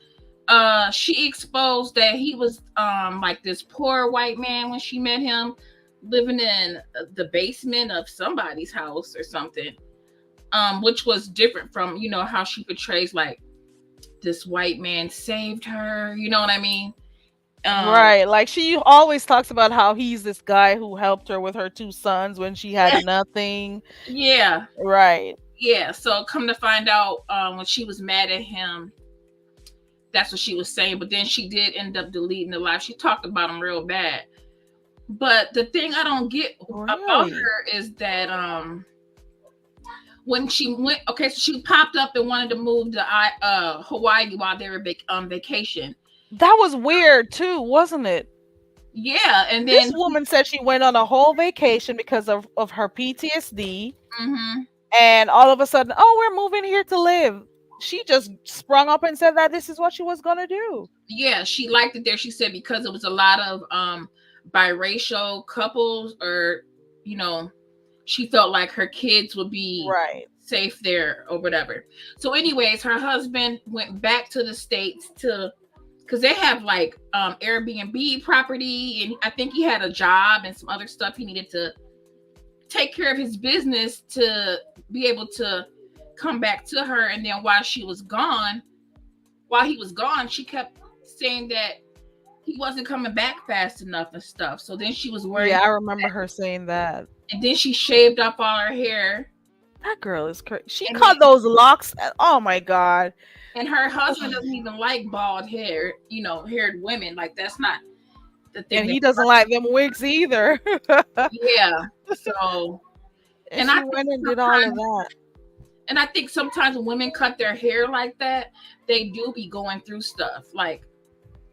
she exposed that he was like this poor white man when she met him, living in the basement of somebody's house or something. Which was different from how she portrays like this white man saved her. You know what I mean? Um, Right. Like she always talks about how he's this guy who helped her with her two sons when she had nothing. yeah, Right. yeah. So come to find out, when she was mad at him, that's what she was saying. But then she did end up deleting the live. She talked about him real bad. But the thing I don't get about Really? her is that when she went, okay, so she popped up and wanted to move to Hawaii while they were on vacation. That was weird too, wasn't it? Yeah, and This then woman said she went on a whole vacation because of her PTSD, mm-hmm, and all of a sudden, oh, we're moving here to live. She just sprung up and said that this is what she was gonna do. yeah, she liked it there. She said because it was a lot of biracial couples, or you know, she felt like her kids would be Right. safe there or whatever. So, anyways, her husband went back to the States to because they have like Airbnb property, and I think he had a job and some other stuff he needed to take care of his business to be able to come back to her. And then while he was gone, she kept saying that he wasn't coming back fast enough and stuff. So then she was worried, Yeah, I remember her saying that. and then she shaved off all her hair. That girl is crazy. She And cut those locks. Oh my god. her husband doesn't even like bald hair, haired women. Like that's not the thing And that he doesn't like them wigs either. yeah. So And and I she think went and did all of sometimes that. and I think sometimes when women cut their hair like that, they do be going through stuff. Like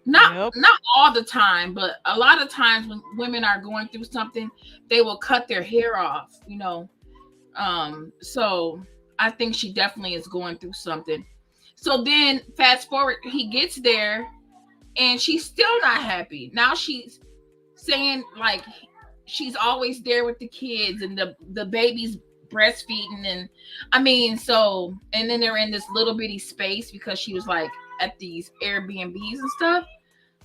Yep. not all the time, but a lot of times when women are going through something, they will cut their hair off. So I think she definitely is going through something. So then fast forward, he gets there and she's still not happy. Now she's saying like she's always there with the kids and the baby's breastfeeding, and I mean, so and then they're in this little bitty space because she was like at these Airbnbs and stuff.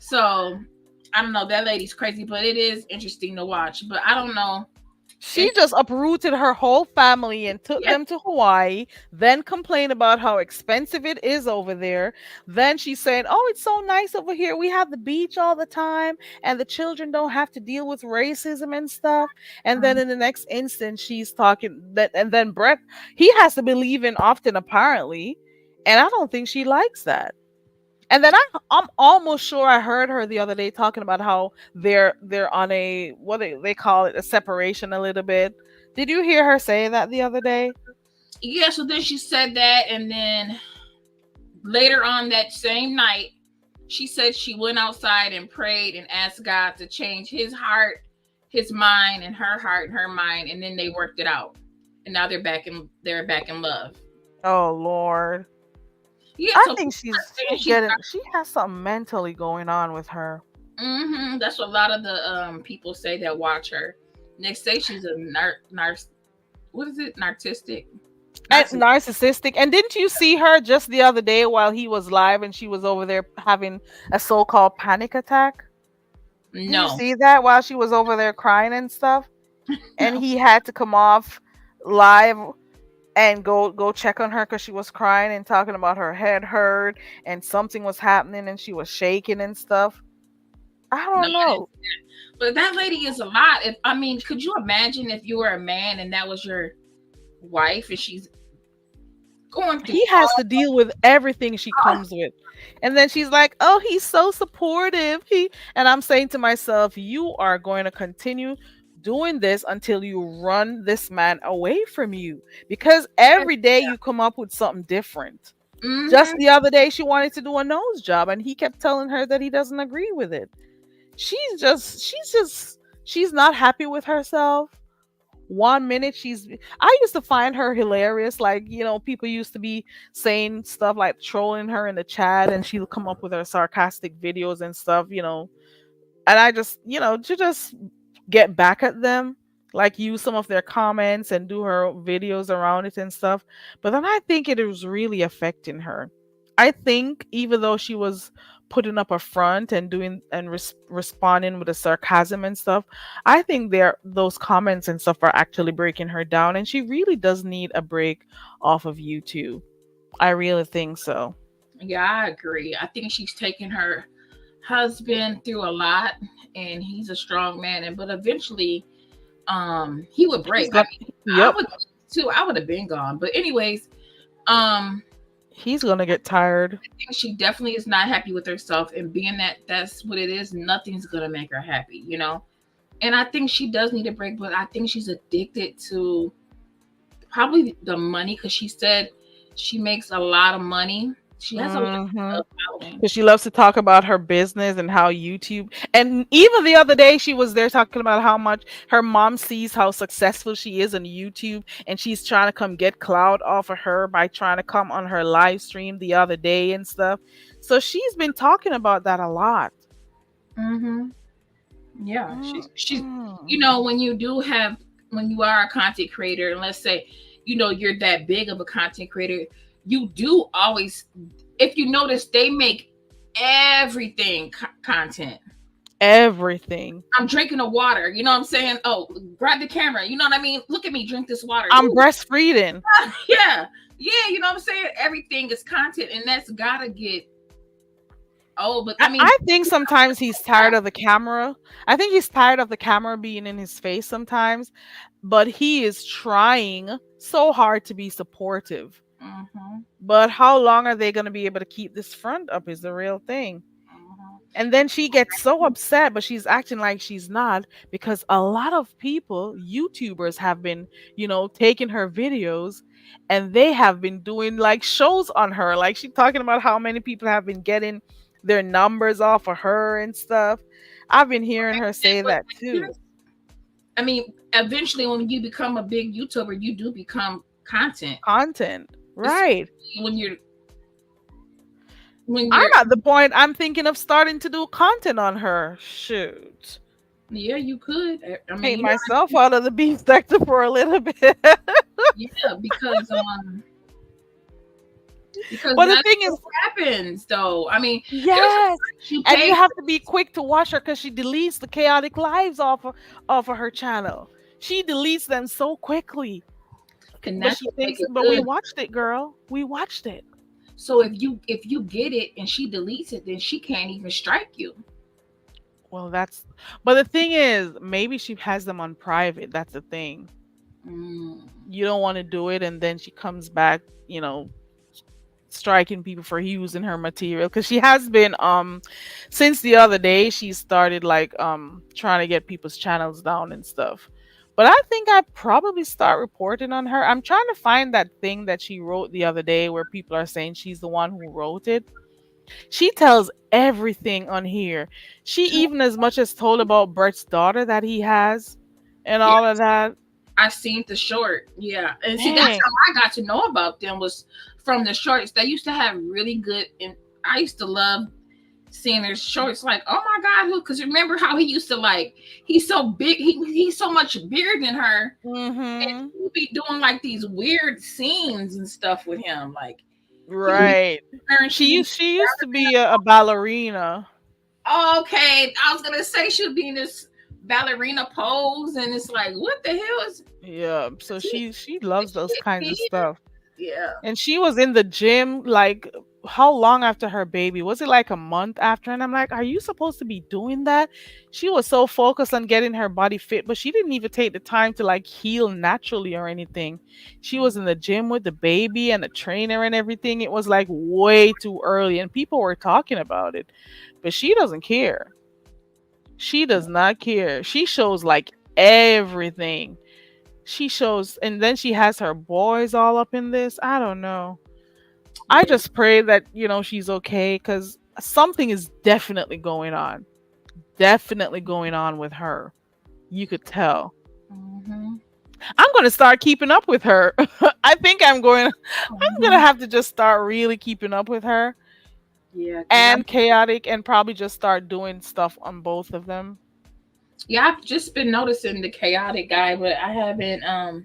So I don't know. That lady's crazy, but it is interesting to watch. But I don't know. She It's just uprooted her whole family and took yeah, them to Hawaii, then complained about how expensive it is over there. Then she's saying, "Oh, it's so nice over here. We have the beach all the time, and the children don't have to deal with racism and stuff." And then in the next instant, she's talking that, and then Brett, he has to be leaving often apparently, and I don't think she likes that. And then I'm almost sure I heard her the other day talking about how they're on a what they call it, a separation a little bit. Did you hear her say that the other day? yeah. So then she said that, and then later on that same night, she said she went outside and prayed and asked God to change his heart, his mind, and her heart and her mind, and then they worked it out. And now they're back in love. Oh Lord. Yeah, I so think people are saying she has something mentally going on with her. that's what a lot of the people say that watch her. They say she's a what is it? Narcissistic. And Narcissist. narcissistic. And didn't you see her just the other day while he was live and she was over there having a so-called panic attack? Did you No, see that while she was over there crying and stuff? And no, he had to come off live and go check on her because she was crying and talking about her head hurt and something was happening and she was shaking and stuff. I no. don't know. But that lady is a lot. If I mean, could you imagine if you were a man and that was your wife and she's going through He has to deal with everything she all comes with. And then she's like, "Oh, he's so supportive." And I'm saying to myself, "You are going to continue doing this until you run this man away from you because every day you come up with something different." Just mm-hmm. the other day she wanted to do a nose job and he kept telling her that he doesn't agree with it. She's not happy with herself. One minute I used to find her hilarious, like, people used to be saying stuff like trolling her in the chat and she'll come up with her sarcastic videos and stuff, and I just, to just get back at them, like use some of their comments and do her videos around it and stuff. But then I think it was really affecting her. I think even though she was putting up a front and doing and responding with a sarcasm and stuff, I think those comments and stuff are actually breaking her down, and she really does need a break off of YouTube. I really think so. Yeah, I agree. I think she's taken her husband through a lot, and he's a strong man. And but eventually, he would He's break. I gonna, mean, I yep, would too. I would have been gone. But anyways, um, he's gonna get tired. I think she definitely is not happy with herself, and being that that's what it is, nothing's gonna make her happy, you know. And I think she does need a break, but I think she's addicted to probably the money because she said she makes a lot of money. She has a lot Hmm. of following. Because she loves to talk about her business and how YouTube. And even the other day, she was there talking about how much her mom sees how successful she is on YouTube, and she's trying to come get clout off of her by trying to come on her live stream the other day and stuff. So she's been talking about that a lot. Mm-hmm. Yeah, she's Mm-mm. you know when you are a content creator, and let's say you're that big of a content creator, you do always, if you notice, they make everything content. Everything. I'm drinking a water, you know what I'm saying? Oh, grab the camera, you know what I mean? Look at me drink this water. I'm Ooh, breastfeeding. yeah, yeah, you know what I'm saying? Everything is content, and that's gotta get old. But I mean, I think sometimes he's tired of the camera. I think he's tired of the camera being in his face sometimes, but he is trying so hard to be supportive. mhm, But how long are they going to be able to keep this front up is the real thing. And then she gets so upset, but she's acting like she's not because a lot of people, YouTubers, have been, taking her videos and they have been doing like shows on her. Like she's talking about how many people have been getting their numbers off of her and stuff. I've been hearing her say mhm. that too. I mean, eventually, when you become a big YouTuber, you do become content. Content. It's Right. when you're when I'm you're at the point I'm thinking of starting to do content on her. Shoot. yeah, you could. I mean, Take myself out of the beef sector for a little bit. yeah, because because But the that's thing is, what happens, though. I mean, there's yes, she and you pays, have to be quick to watch her because she deletes the chaotic lives off of her channel. She deletes them so quickly. and But that's she what make thinks, it but we good. watched it, girl. We watched it. So if you get it and she deletes it, then she can't even strike you. Well, but the thing is, maybe she has them on private. That's the thing. Mm. You don't want to do it, and then she comes back, striking people for using her material because she has been since the other day she started like trying to get people's channels down and stuff. But I think I probably start reporting on her. I'm trying to find that thing that she wrote the other day where people are saying she's the one who wrote it. She tells everything on here. She even as much as told about Brett's daughter that he has and Yeah, all of that. I seen the short. Yeah, and see, that's Dang. how I got to know about them was from the shorts. They used to have really good, and I used to love seeing their shorts. Like, oh my god, who? Because remember how he used to like? He's so big. He's so much bigger than her, and Mm-hmm. he'd be doing like these weird scenes and stuff with him. Like he would be Right. wearing these. She used to be a ballerina. Okay, I was gonna say she would be in this ballerina pose, and it's like, what the hell Yeah. So is he? she loves Is those she a kinds of kid? stuff. Yeah. And she was in the gym like how long after her baby? Was it like a month after? And I'm like, are you supposed to be doing that? She was so focused on getting her body fit, but she didn't even take the time to like heal naturally or anything. She was in the gym with the baby and the trainer and everything. It was like way too early and people were talking about it. But she doesn't care. She does not care. She shows like everything. She shows, and then she has her boys all up in this. I don't know. I Yeah. just pray that, she's okay because something is definitely going on. Definitely going on with her. You could tell. Mm-hmm. I'm going to start keeping up with her. I think I'm going to Mm-hmm. have to just start really keeping up with her Yeah, because and chaotic and probably just start doing stuff on both of them. I've just been noticing the chaotic guy, but I haven't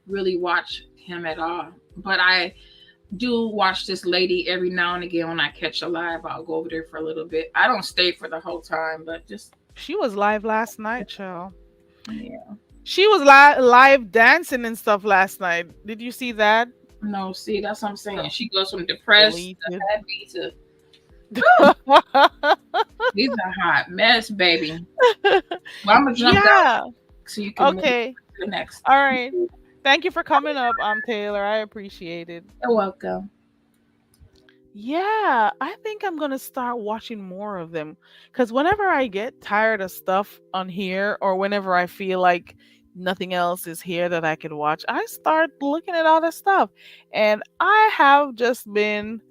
really watched him at all. But I do watch this lady every now and again when I catch a live. I'll go over there for a little bit. I don't stay for the whole time, but just She was live last night, child. yeah. She was live dancing and stuff last night. Did you see that? No, see, that's what I'm saying. She goes from depressed to Deleted. happy to he's a hot mess, baby. Well, I'm gonna jump down Yeah. so you can move to Okay. the next. All right. Thank you for coming up, Taylor. I appreciate it. You're welcome. Yeah, I think I'm gonna start watching more of them because whenever I get tired of stuff on here, or whenever I feel like nothing else is here that I could watch, I start looking at all this stuff. And I have just been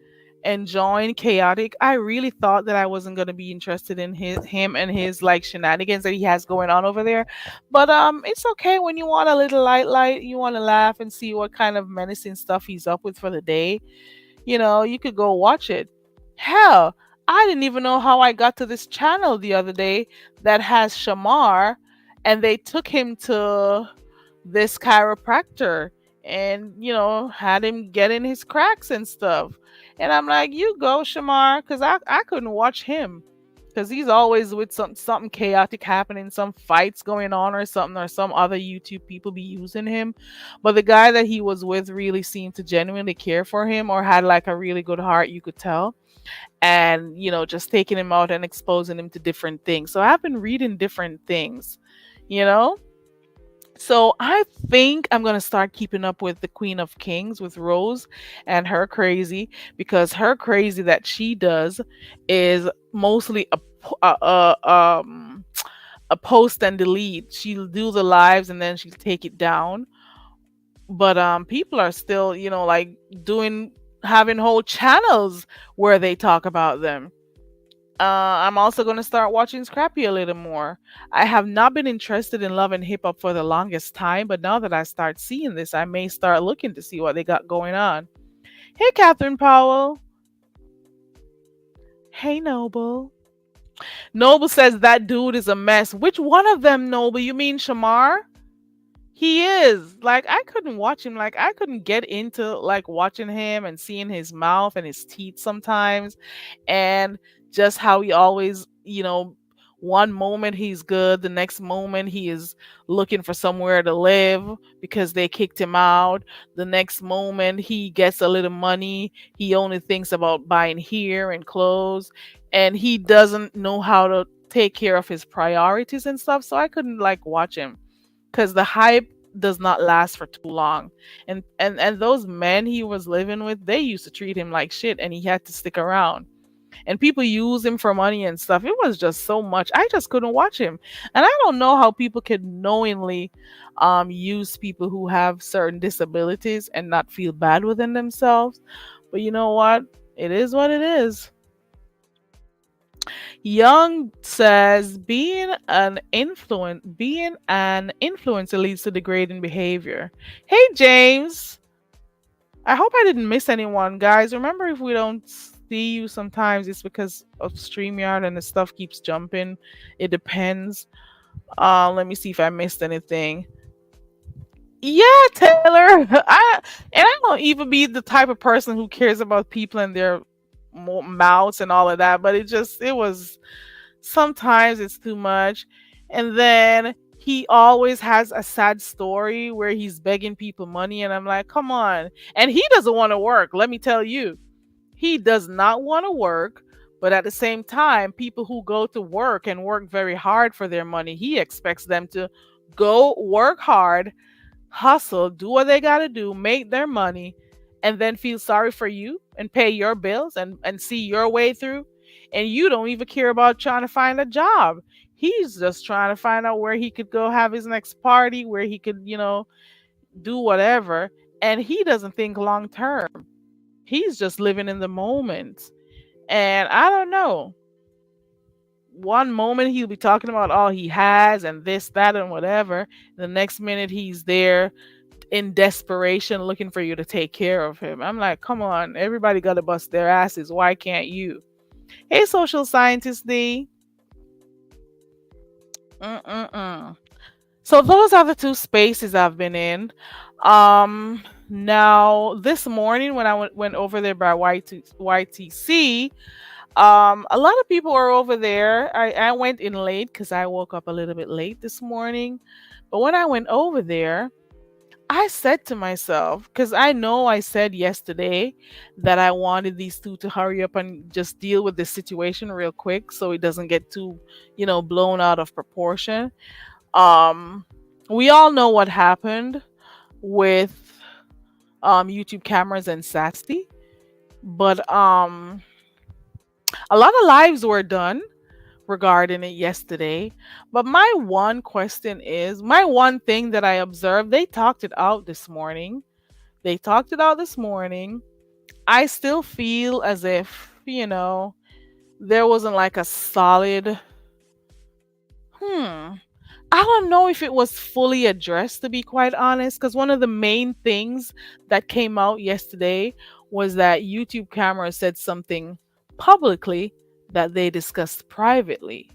enjoying chaotic. I really thought that I wasn't gonna be interested in him and his like shenanigans that he has going on over there. But it's okay when you want a little light, you want to laugh and see what kind of menacing stuff he's up with for the day. You could go watch it. Hell, I didn't even know how I got to this channel the other day that has Shamar, and they took him to this chiropractor and, had him get in his cracks and stuff. And I'm like, you go, Shamar, because I couldn't watch him. Because he's always with something chaotic happening, some fights going on or something, or some other YouTube people be using him. But the guy that he was with really seemed to genuinely care for him or had like a really good heart, you could tell. And, just taking him out and exposing him to different things. So I've been reading different things, you know? So I think I'm gonna start keeping up with the Queen of Kings with Rose and her crazy because her crazy that she does is mostly a post and delete. She'll do the lives and then she'll take it down. But people are still, like doing having whole channels where they talk about them. I'm also going to start watching Scrappy a little more. I have not been interested in love and hip hop for the longest time, but now that I start seeing this, I may start looking to see what they got going on. Hey, Catherine Powell. Hey, Noble. Noble says that dude is a mess. Which one of them, Noble? You mean Shamar? He is. Like I couldn't watch him. Like I couldn't get into like watching him and seeing his mouth and his teeth sometimes, and just how he always, one moment he's good, the next moment he is looking for somewhere to live because they kicked him out. The next moment he gets a little money, he only thinks about buying hair and clothes, and he doesn't know how to take care of his priorities and stuff. So I couldn't like watch him because the hype does not last for too long. And those men he was living with, they used to treat him like shit, and he had to stick around. And people use him for money and stuff. It was just so much. I just couldn't watch him. And I don't know how people could knowingly use people who have certain disabilities and not feel bad within themselves. But you know what? It is what it is. Young says being an influencer leads to degrading behavior. Hey James, I hope I didn't miss anyone, guys. Remember, if we don't see you sometimes, it's because of StreamYard and the stuff keeps jumping. It depends. Let me see if I missed anything. Yeah, Taylor. I don't even be the type of person who cares about people and their mouths and all of that, but it was sometimes it's too much. And then he always has a sad story where he's begging people money, and I'm like, come on. And he doesn't want to work, let me tell you. He does not want to work, but at the same time, people who go to work and work very hard for their money, he expects them to go work hard, hustle, do what they got to do, make their money, and then feel sorry for you and pay your bills and see your way through. And you don't even care about trying to find a job. He's just trying to find out where he could go have his next party, where he could, do whatever. And he doesn't think long term. He's just living in the moment. And I don't know. One moment he'll be talking about all he has and this, that, and whatever. The next minute he's there in desperation looking for you to take care of him. I'm like, come on, everybody got to bust their asses. Why can't you? Hey, social scientist D. Mm-mm-mm. So those are the two spaces I've been in. Now this morning when I went over there by YTC, a lot of people are over there. I went in late because I woke up a little bit late this morning. But when I went over there, I said to myself, because I know I said yesterday that I wanted these two to hurry up and just deal with this situation real quick so it doesn't get too, blown out of proportion. Um, we all know what happened with YouTube cameras and Sassy, but a lot of lives were done regarding it yesterday. But my one thing that I observed, they talked it out this morning. They talked it out this morning. I still feel as if, there wasn't like a solid, hmm. I don't know if it was fully addressed, to be quite honest, because one of the main things that came out yesterday was that YouTube camera said something publicly that they discussed privately.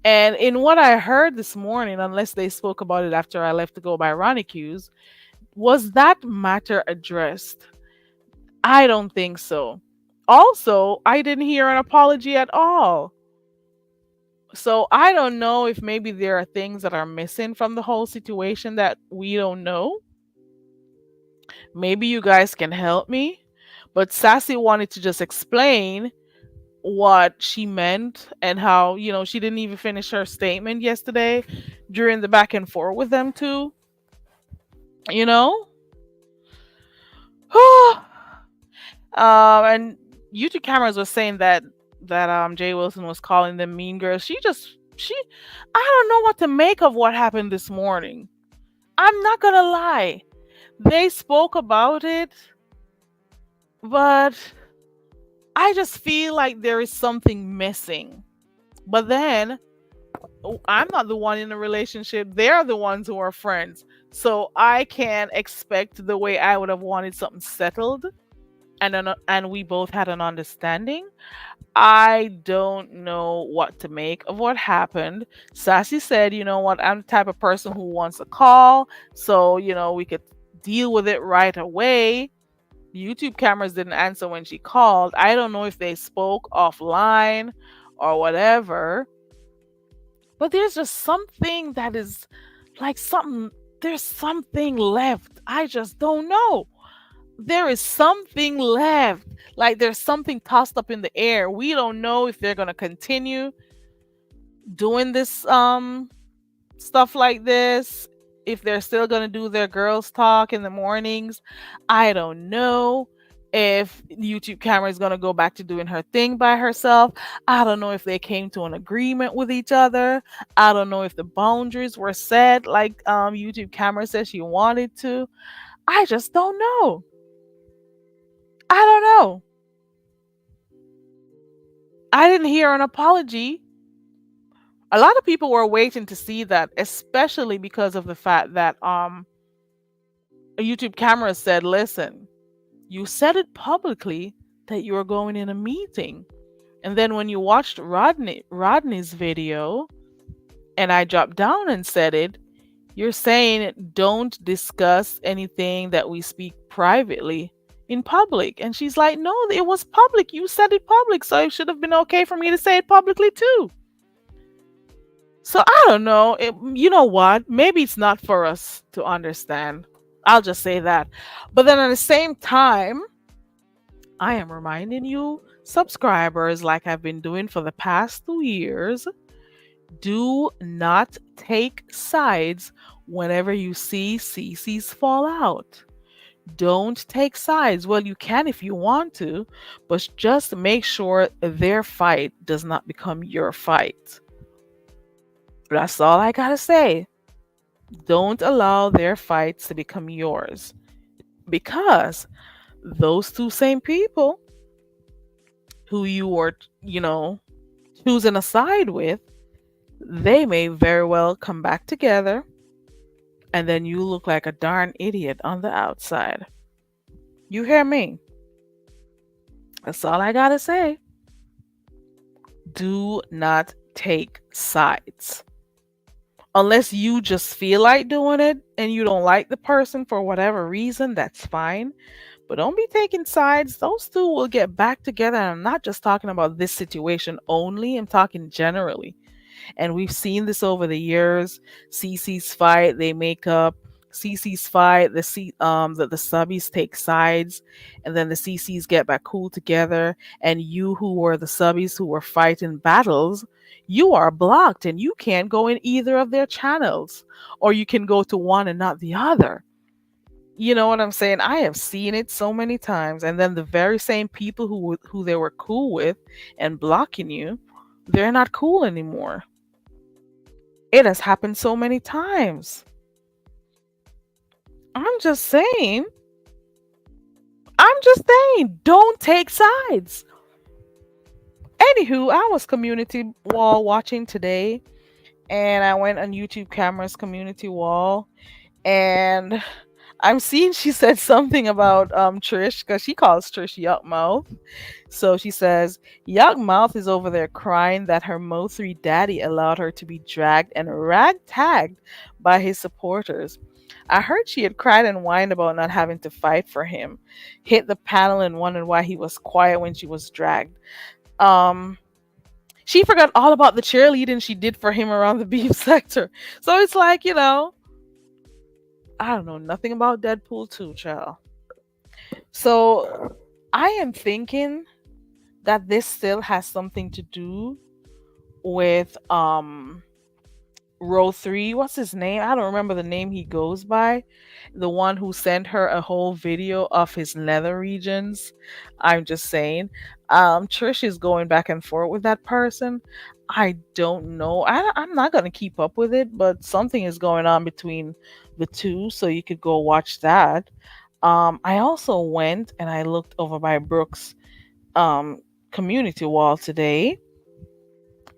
And in what I heard this morning, unless they spoke about it after I left to go by Ronicuse, was that matter addressed? I don't think so. Also, I didn't hear an apology at all. So I don't know if maybe there are things that are missing from the whole situation that we don't know. Maybe you guys can help me. But Sassy wanted to just explain what she meant and how, she didn't even finish her statement yesterday during the back and forth with them two, you know? And YouTube cameras was saying that Jay Wilson was calling them mean girls. She I don't know what to make of what happened this morning. I'm not gonna lie. They spoke about it, but I just feel like there is something missing. But then I'm not the one in the relationship. They're the ones who are friends. So I can't expect the way I would have wanted something settled and we both had an understanding. I don't know what to make of what happened. Sassy said, you know what, I'm the type of person who wants a call, so, we could deal with it right away. YouTube cameras didn't answer when she called. I don't know if they spoke offline or whatever, but there's just something that is like something, there's something left. I just don't know. There is something left. Like there's something tossed up in the air. We don't know if they're going to continue doing this stuff like this, if they're still going to do their girls talk in the mornings. I don't know if YouTube camera is going to go back to doing her thing by herself. I don't know if they came to an agreement with each other. I don't know if the boundaries were set like YouTube camera said she wanted to. I just don't know. I don't know. I didn't hear an apology. A lot of people were waiting to see that, especially because of the fact that a YouTube camera said, "Listen, you said it publicly that you were going in a meeting." And then when you watched Rodney's video, and I dropped down and said it, you're saying don't discuss anything that we speak privately in public. And she's like, "No, it was public. You said it public, so it should have been okay for me to say it publicly too." So I don't know. You know what? Maybe it's not for us to understand. I'll just say that. But then at the same time, I am reminding you, subscribers, like I've been doing for the past 2 years, do not take sides whenever you see CC's fall out. Don't take sides. Well, you can if you want to, but just make sure their fight does not become your fight. That's all I gotta say. Don't allow their fights to become yours. Because those two same people who you were, choosing a side with, they may very well come back together and then you look like a darn idiot on the outside. You hear me? That's all I gotta say. Do not take sides. Unless you just feel like doing it and you don't like the person for whatever reason, that's fine. But don't be taking sides. Those two will get back together. And I'm not just talking about this situation only, I'm talking generally. And we've seen this over the years. CC's fight, they make up. CC's fight, the subbies take sides, and then the CC's get back cool together. And you, who were the subbies who were fighting battles, you are blocked, and you can't go in either of their channels, or you can go to one and not the other. You know what I'm saying? I have seen it so many times, and then the very same people who they were cool with and blocking you, they're not cool anymore. It has happened so many times. I'm just saying. I'm just saying, don't take sides. Anywho, I was community wall watching today, and I went on YouTube Camera's community wall, and I'm seeing she said something about Trish, because she calls Trish Yuck Mouth. So she says Yuck Mouth is over there crying that her Mo3 daddy allowed her to be dragged and ragtagged by his supporters. I heard she had cried and whined about not having to fight for him, hit the panel and wondered why he was quiet when she was dragged. Um she forgot all about the cheerleading she did for him around the beef sector. So it's like, I don't know nothing about Deadpool 2, child. So I am thinking that this still has something to do with row 3. What's his name? I don't remember the name he goes by. The one who sent her a whole video of his nether regions. I'm just saying. Trish is going back and forth with that person. I don't know. I'm not gonna keep up with it, but something is going on between the two, so you could go watch that. I also went and I looked over by Brooks community wall today,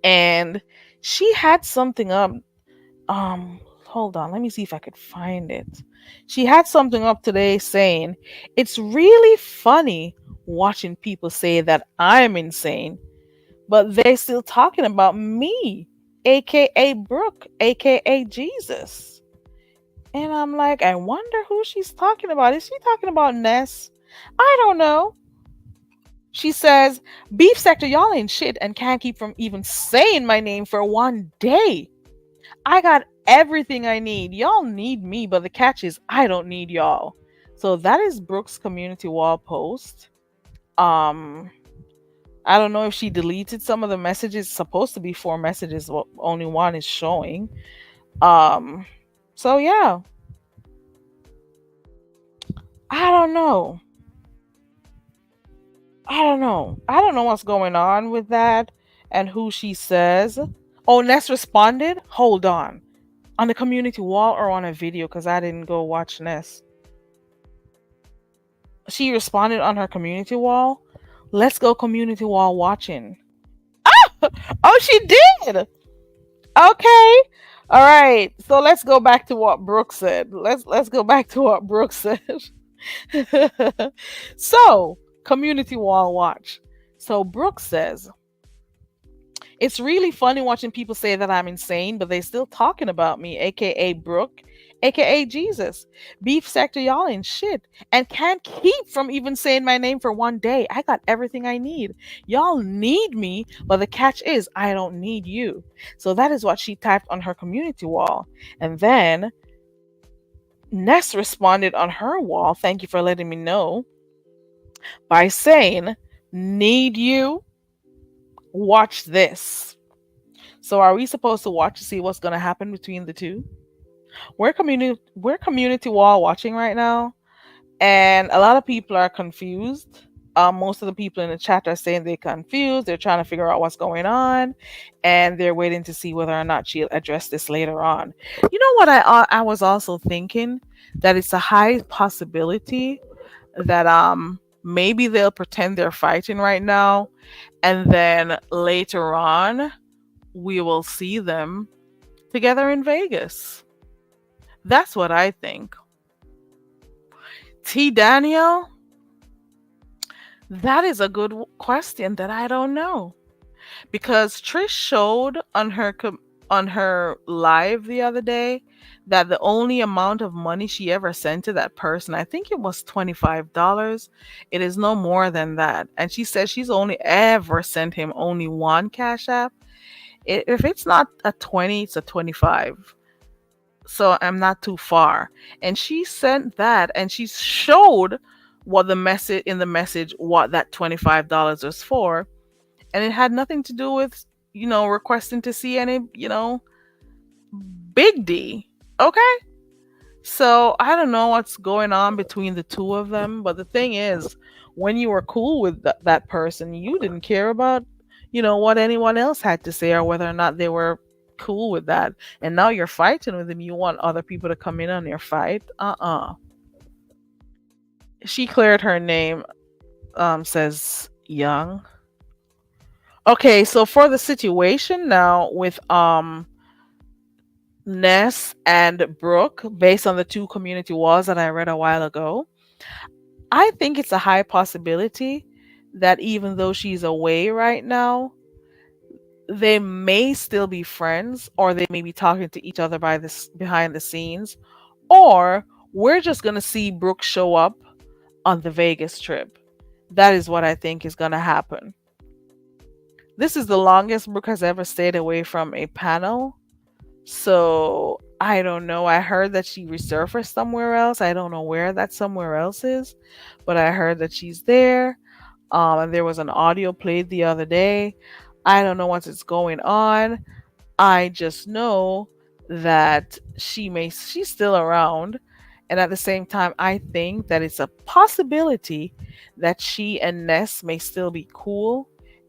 and she had something up. Hold on, let me see if I could find it. She had something up today saying it's really funny watching people say that I'm insane but they still talking about me, aka Brooke, aka Jesus. And I'm like, I wonder who she's talking about. Is she talking about Ness? I don't know. She says, Beef Sector, y'all ain't shit and can't keep from even saying my name for one day. I got everything I need. Y'all need me, but the catch is I don't need y'all. So that is Brooke's community wall post. Um, I don't know if she deleted some of the messages. It's supposed to be four messages, only one is showing. Um, so yeah, I don't know. I don't know what's going on with that and who she says. Oh, Ness responded. Hold on the community wall or on a video because I didn't go watch Ness. She responded on her community wall. Let's go community wall watching. Oh, she did. Okay. All right. So let's go back to what Brooke said. Let's go back to what Brooke said. So, community wall watch. So Brooke says, it's really funny watching people say that I'm insane, but they still talking about me, aka Brooke, aka Jesus. Beef sector, y'all ain't shit. And can't keep from even saying my name for one day. I got everything I need. Y'all need me, but the catch is I don't need you. So that is what she typed on her community wall. And then Ness responded on her wall, thank you for letting me know, by saying, need you? Watch this. So are we supposed to watch to see what's going to happen between the two? We're community wall watching right now, and a lot of people are confused. Most of the people in the chat are saying they're confused. They're trying to figure out what's going on, and they're waiting to see whether or not she'll address this later on. You know what? I was also thinking that it's a high possibility that maybe they'll pretend they're fighting right now, and then later on we will see them together in Vegas. That's what I think. T. Daniel, that is a good question that I don't know because Trish showed on her live the other day that the only amount of money she ever sent to that person, I think it was $25. It is no more than that, and she says she's only ever sent him only one Cash App. If it's not a 20, it's a 25. So I'm not too far. And she sent that and she showed what the message in the message what that $25 was for. And it had nothing to do with, requesting to see any, big D. Okay? So I don't know what's going on between the two of them, but the thing is, when you were cool with that person, you didn't care about, what anyone else had to say or whether or not they were cool with that. And now you're fighting with them. You want other people to come in on your fight. She cleared her name, says Young. Okay, so for the situation now with Ness and Brooke, based on the two community walls that I read a while ago, I think it's a high possibility that even though she's away right now, they may still be friends or they may be talking to each other behind the scenes, or we're just going to see Brooke show up on the Vegas trip. That is what I think is going to happen. This is the longest Brooke has ever stayed away from a panel. So I don't know. I heard that she resurfaced somewhere else. I don't know where that somewhere else is, but I heard that she's there. And there was an audio played the other day. I don't know what's going on. I just know that she's still around. And at the same time, I think that it's a possibility that she and Ness may still be cool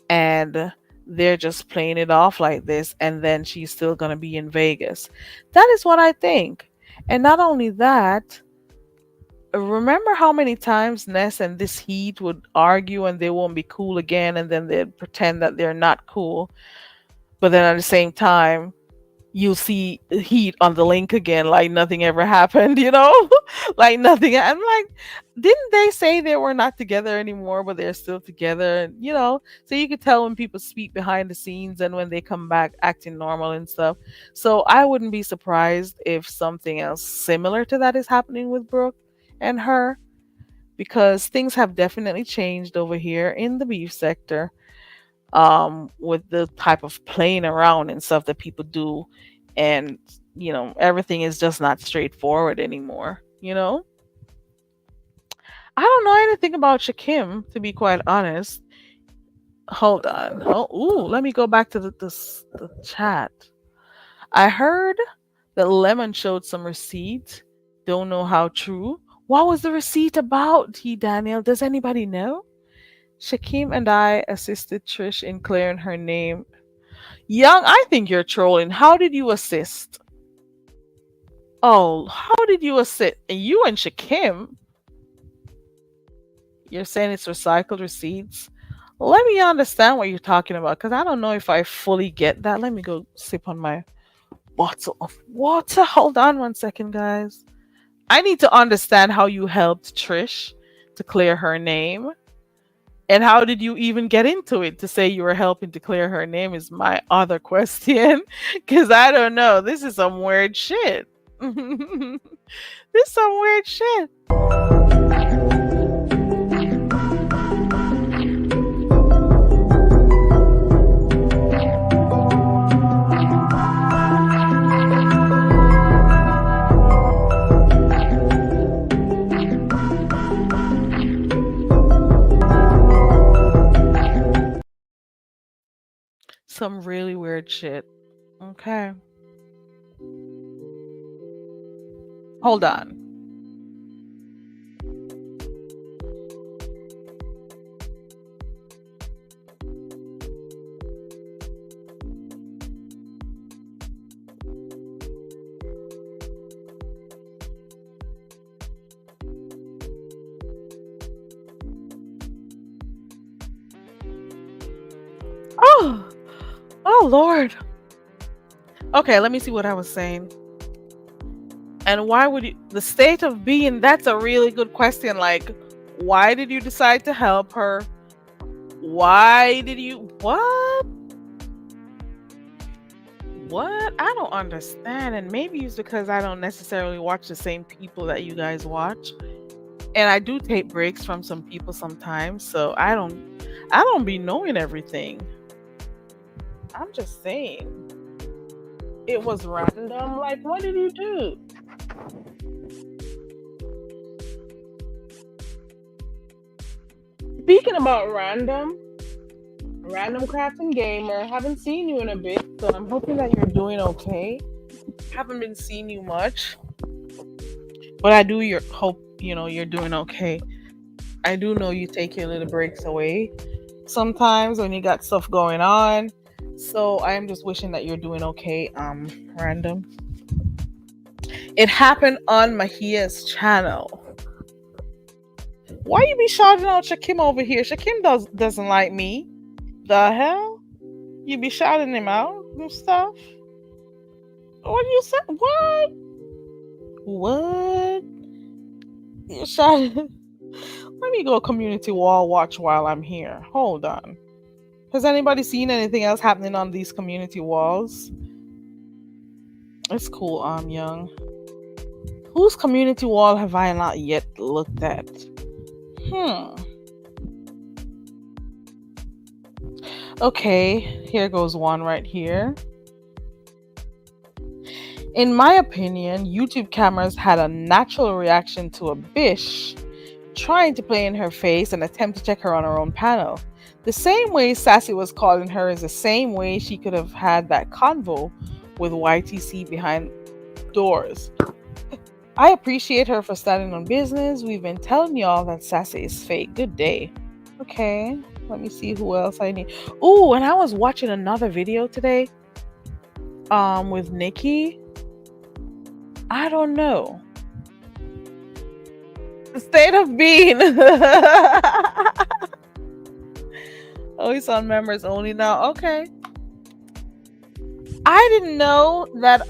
and they're just playing it off like this, and then she's still going to be in Vegas. That is what I think. And not only that, remember how many times Ness and this Heat would argue and they won't be cool again, and then they'd pretend that they're not cool. But then at the same time, you'll see heat on the link again, like nothing ever happened, like nothing. I'm like, didn't they say they were not together anymore, but they're still together? And so you could tell when people speak behind the scenes and when they come back acting normal and stuff. So I wouldn't be surprised if something else similar to that is happening with Brooke and her, because things have definitely changed over here in the beef sector, with the type of playing around and stuff that people do, and everything is just not straightforward anymore. I don't know anything about Shakim, to be quite honest. Hold on. Let me go back to the chat. I heard that Lemon showed some receipt. Don't know how true. What was the receipt about, T. Daniel? Does anybody know? Shakim and I assisted Trish in clearing her name. Young, I think you're trolling. How did you assist? Oh, how did you assist? You and Shakim? You're saying it's recycled receipts? Let me understand what you're talking about, because I don't know if I fully get that. Let me go sip on my bottle of water. Hold on one second, guys. I need to understand how you helped Trish to clear her name. And how did you even get into it? To say you were helping to clear her name is my other question. Because I don't know. This is some weird shit. This is some weird shit. Some really weird shit. Okay. Hold on. Oh, oh Lord. Okay, let me see what I was saying. And why would you, the state of being, that's a really good question. Like, why did you decide to help her? Why did you, what? What? I don't understand. And maybe it's because I don't necessarily watch the same people that you guys watch. And I do take breaks from some people sometimes, so I don't be knowing everything. I'm just saying. It was random. Like, what did you do? Speaking about random crafting gamer, haven't seen you in a bit, so I'm hoping that you're doing okay. Haven't been seeing you much, but I do hope you're doing okay. I do know you take your little breaks away sometimes when you got stuff going on, so I am just wishing that you're doing okay. Random. It happened on Mahia's channel. Why you be shouting out Shakim over here? Shakim doesn't like me. The hell? You be shouting him out and stuff? What you say? What? What? You shouting? Let me go community wall watch while I'm here. Hold on. Has anybody seen anything else happening on these community walls? It's cool, Young. Whose community wall have I not yet looked at? Okay, here goes one right here. In my opinion, YouTube cameras had a natural reaction to a bish trying to play in her face and attempt to check her on her own panel. The same way Sassy was calling her is the same way she could have had that convo with YTC behind doors. I appreciate her for standing on business. We've been telling y'all that Sassy is fake. Good day. Okay, let me see who else I need. Oh, and I was watching another video today with Nikki. I don't know. The state of being. Oh, it's on members only now. Okay. I didn't know that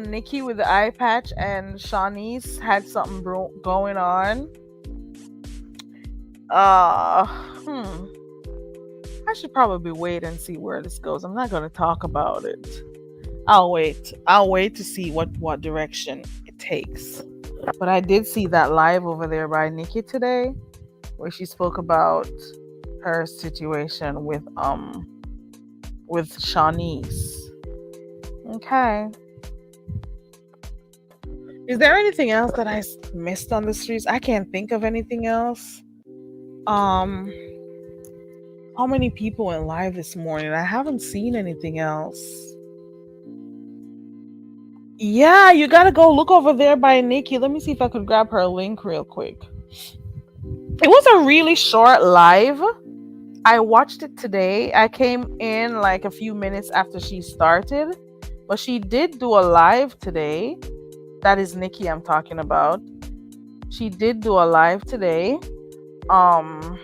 Nikki with the eye patch and Shawnee's had something going on. Uh, hmm. I should probably wait and see where this goes. I'm not going to talk about it. I'll wait. I'll wait to see what direction it takes. But I did see that live over there by Nikki today, where she spoke about her situation with Shawnee's. Okay. Is there anything else that I missed on the streets? I can't think of anything else. Um, how many people went live this morning? I haven't seen anything else. Yeah, you gotta go look over there by Nikki. Let me see if I could grab her link real quick. It was a really short live. I watched it today. I came in like a few minutes after she started, but she did do a live today. That is Nikki I'm talking about. She did do a live today. Um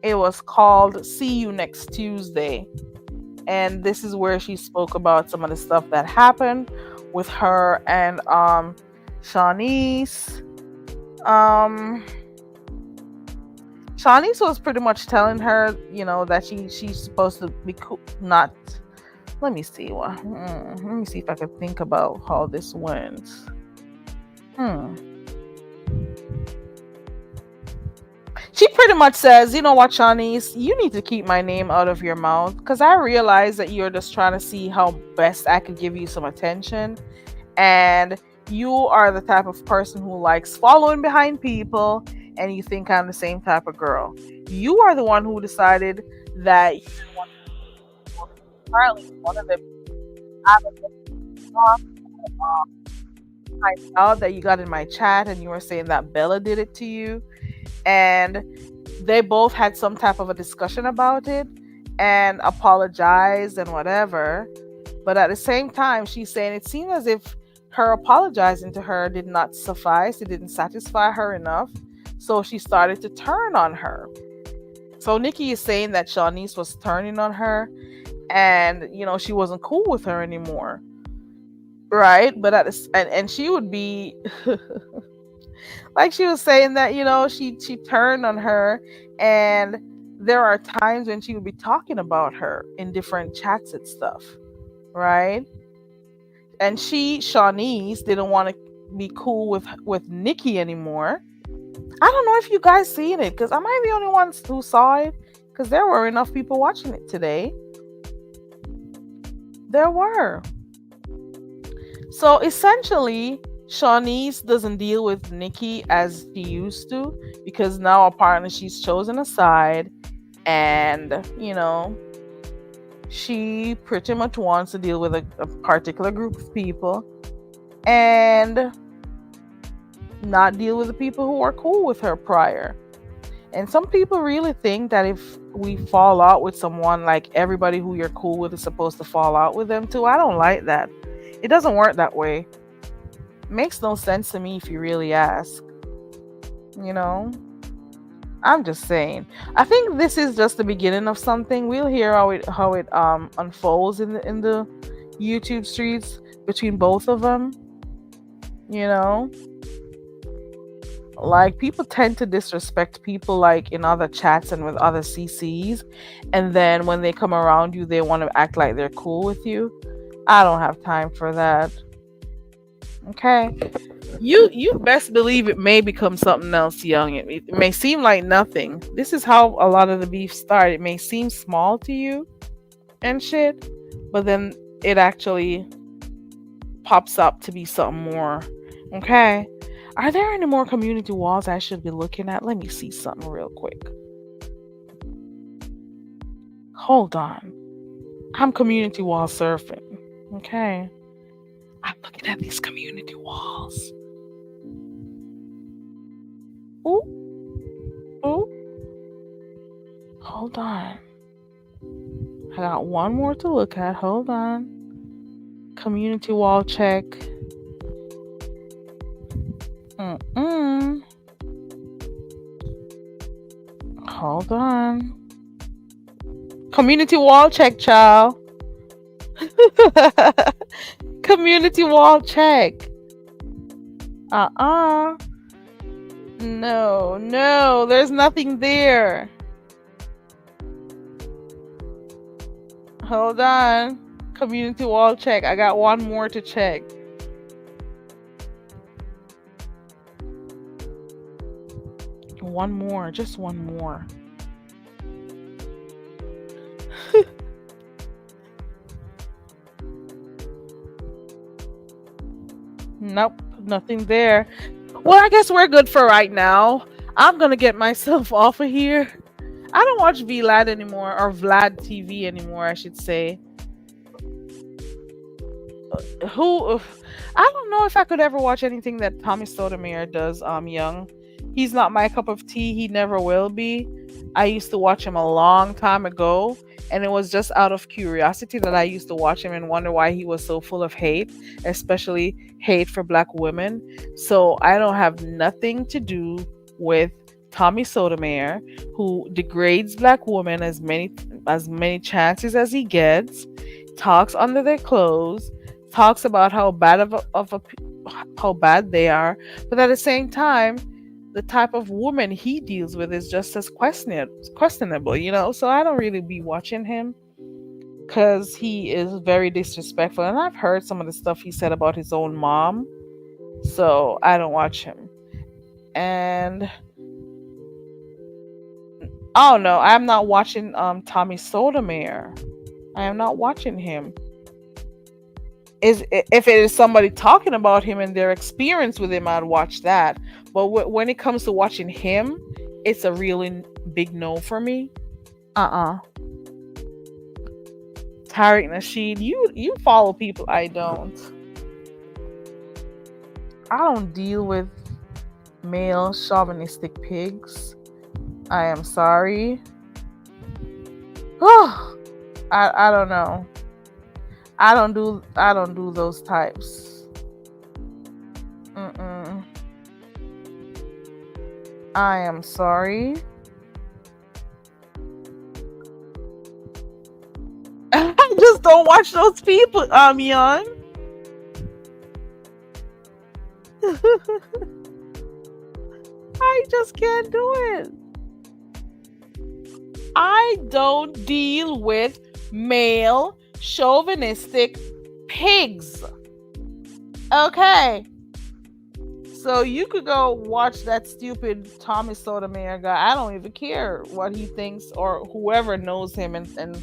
it was called See You Next Tuesday. And this is where she spoke about some of the stuff that happened with her and Shawnee's. Shawnee's was pretty much telling her, that she's supposed to be not. Let me see let me see if I can think about how this went. She pretty much says, you know what, Shawnee's, you need to keep my name out of your mouth because I realize that you're just trying to see how best I could give you some attention. And you are the type of person who likes following behind people, and you think I'm the same type of girl. You are the one who decided that you want to apparently one of the I out that you got in my chat and you were saying that Bella did it to you, and they both had some type of a discussion about it and apologized and whatever. But at the same time, she's saying it seemed as if her apologizing to her did not suffice. It didn't satisfy her enough. So she started to turn on her. So Nikki is saying that Shawnee's was turning on her and, she wasn't cool with her anymore. Right? But and she would be like she was saying that, she turned on her, and there are times when she would be talking about her in different chats and stuff. Right? And Shawnee's, didn't want to be cool with Nikki anymore. I don't know if you guys seen it, because am I the only ones who saw it? Because there were enough people watching it today. There were. So essentially, Shawnee's doesn't deal with Nikki as she used to, because now apparently she's chosen a side, and she pretty much wants to deal with a particular group of people and not deal with the people who are cool with her prior. And some people really think that if we fall out with someone, like everybody who you're cool with is supposed to fall out with them too. I don't like that. It doesn't work that way. It makes no sense to me if you really ask. I'm just saying. I think this is just the beginning of something. We'll hear how it unfolds in the YouTube streets between both of them. Like, people tend to disrespect people like in other chats and with other CCs, and then when they come around you, they want to act like they're cool with you. I don't have time for that. Okay. You best believe it may become something else, young. It may seem like nothing. This is how a lot of the beef started. It may seem small to you and shit, but then it actually pops up to be something more. Okay. Are there any more community walls I should be looking at? Let me see something real quick. Hold on. I'm community wall surfing. Okay. I'm looking at these community walls. Ooh. Ooh. Hold on. I got one more to look at. Hold on. Community wall check. Hold on. Community wall check, child. Community wall check. Uh-uh. No, no, there's nothing there. Hold on. Community wall check. I got one more to check. One more, just one more. Nope, nothing there. Well, I guess we're good for right now. I'm gonna get myself off of here. I don't watch VLAD anymore, or Vlad TV anymore, I should say. Who? I don't know if I could ever watch anything that Tommy Sotomayor does. Young. He's not my cup of tea. He never will be. I used to watch him a long time ago, and it was just out of curiosity that I used to watch him and wonder why he was so full of hate, especially hate for black women. So I don't have nothing to do with Tommy Sotomayor, who degrades black women as many chances as he gets, talks under their clothes, talks about how bad they are, but at the same time, the type of woman he deals with is just as questionable, you know. So I don't really be watching him because he is very disrespectful, and I've heard some of the stuff he said about his own mom. So I don't watch him. And oh no, I'm not watching Tommy Sotomayor. I am not watching him. Is if it is somebody talking about him and their experience with him, I'd watch that. But when it comes to watching him, it's a really big no for me. Uh-uh. Tariq Nasheed, you follow people I don't. I don't deal with male chauvinistic pigs. I am sorry. Oh, I don't know. I don't do those types. Mm-mm. I am sorry. I just don't watch those people. I'm young. I just can't do it. I don't deal with male chauvinistic pigs. Okay. So you could go watch that stupid Tommy Sotomayor guy. I don't even care what he thinks or whoever knows him and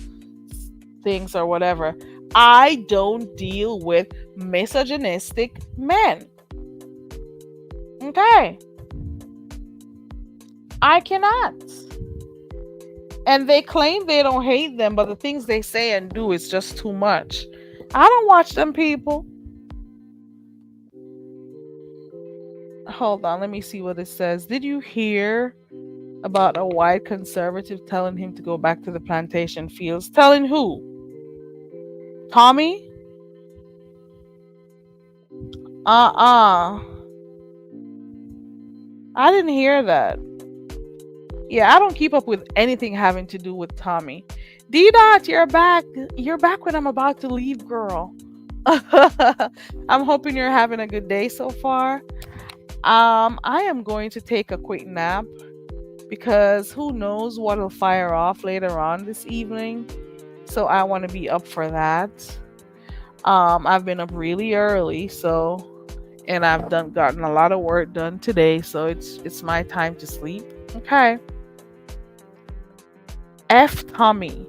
thinks or whatever. I don't deal with misogynistic men. Okay. I cannot. And they claim they don't hate them, but the things they say and do is just too much. I don't watch them people. Hold on, let me see what it says. Did you hear about a white conservative telling him to go back to the plantation fields? Telling who? Tommy? Uh-uh. I didn't hear that. Yeah, I don't keep up with anything having to do with Tommy. D Dot, you're back. You're back when I'm about to leave, girl. I'm hoping you're having a good day so far. I am going to take a quick nap because who knows what'll fire off later on this evening. So I want to be up for that. I've been up really early, and I've gotten a lot of work done today, so it's my time to sleep. Okay. F Tommy.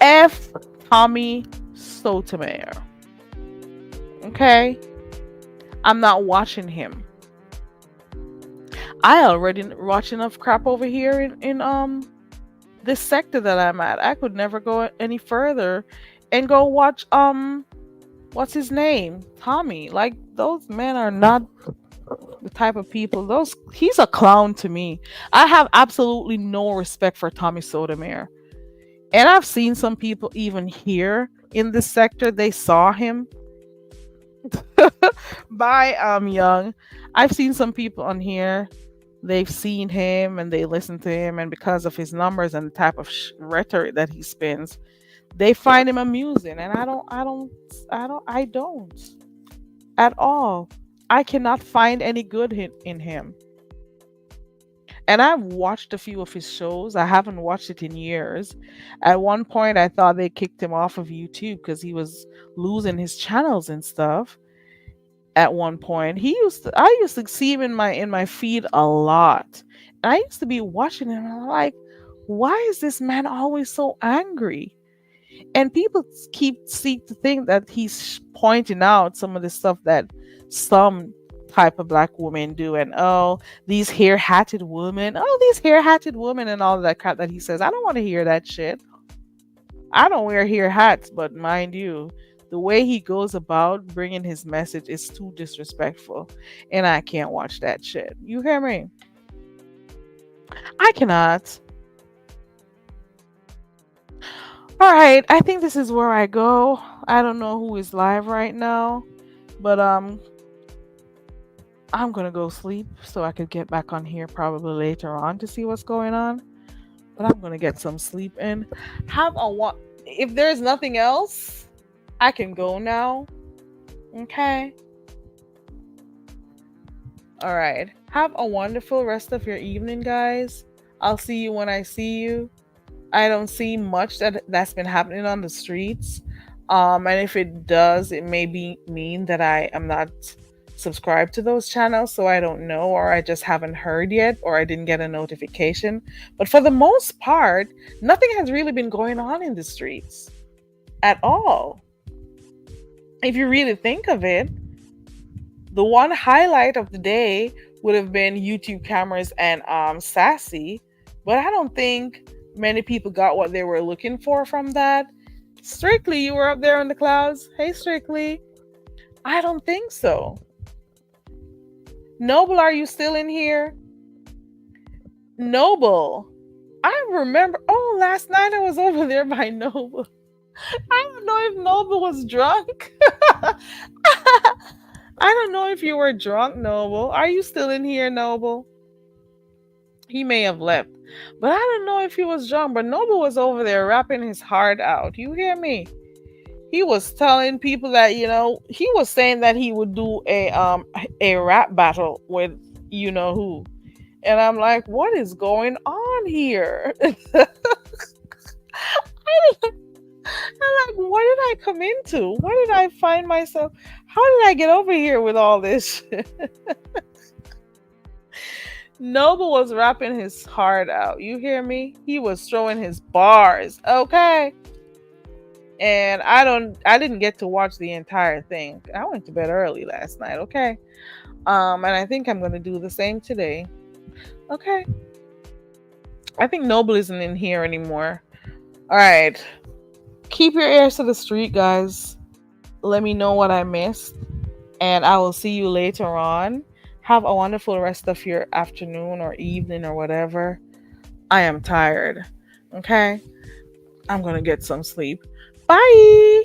F Tommy Sotomayor. Okay? I'm not watching him. I already watch enough crap over here in this sector that I'm at. I could never go any further and go watch what's his name? Tommy. Like those men are not the type of people. He's a clown to me. I have absolutely no respect for Tommy Sotomayor. And I've seen some people even here in this sector, they saw him by young. I've seen some people on here, they've seen him and they listen to him, and because of his numbers and the type of rhetoric that he spins, They find him amusing, and I don't at all. I cannot find any good in him. And I've watched a few of his shows. I haven't watched it in years. At one point, I thought they kicked him off of YouTube because he was losing his channels and stuff. At one point, I used to see him in my feed a lot. And I used to be watching him, and I'm like, why is this man always so angry? And people seek to think that he's pointing out some of the stuff that some type of black women do, and oh, these hair hatted women, oh, these hair hatted women, and all of that crap that he says. I don't want to hear that shit. I don't wear hair hats, but mind you, the way he goes about bringing his message is too disrespectful, and I can't watch that shit. You hear me? I cannot. All right, I think this is where I go. I don't know who is live right now, but I'm gonna go sleep so I could get back on here probably later on to see what's going on. But I'm gonna get some sleep in. Have a If there's nothing else, I can go now. Okay. All right. Have a wonderful rest of your evening, guys. I'll see you when I see you. I don't see much that's been happening on the streets. And if it does, it may mean that I am not subscribed to those channels, so I don't know, or I just haven't heard yet, or I didn't get a notification. But for the most part, nothing has really been going on in the streets at all. If you really think of it, the one highlight of the day would have been YouTube cameras and Sassy, but I don't think many people got what they were looking for from that. Strictly, you were up there in the clouds. Hey, Strictly. I don't think so. Noble, are you still in here? Noble. I remember. Oh, last night I was over there by Noble. I don't know if Noble was drunk. I don't know if you were drunk, Noble. Are you still in here, Noble? He may have left. But I don't know if he was drunk. But Noble was over there rapping his heart out. You hear me? He was telling people that, he was saying that he would do a rap battle with you know who. And I'm like, what is going on here? I'm like, what did I come into? What did I find myself? How did I get over here with all this shit? Noble was rapping his heart out. You hear me? He was throwing his bars. Okay. And I didn't get to watch the entire thing. I went to bed early last night, okay? And I think I'm gonna do the same today. Okay. I think Noble isn't in here anymore. Alright. Keep your ears to the street, guys. Let me know what I missed. And I will see you later on. Have a wonderful rest of your afternoon or evening or whatever. I am tired. Okay? I'm gonna get some sleep. Bye!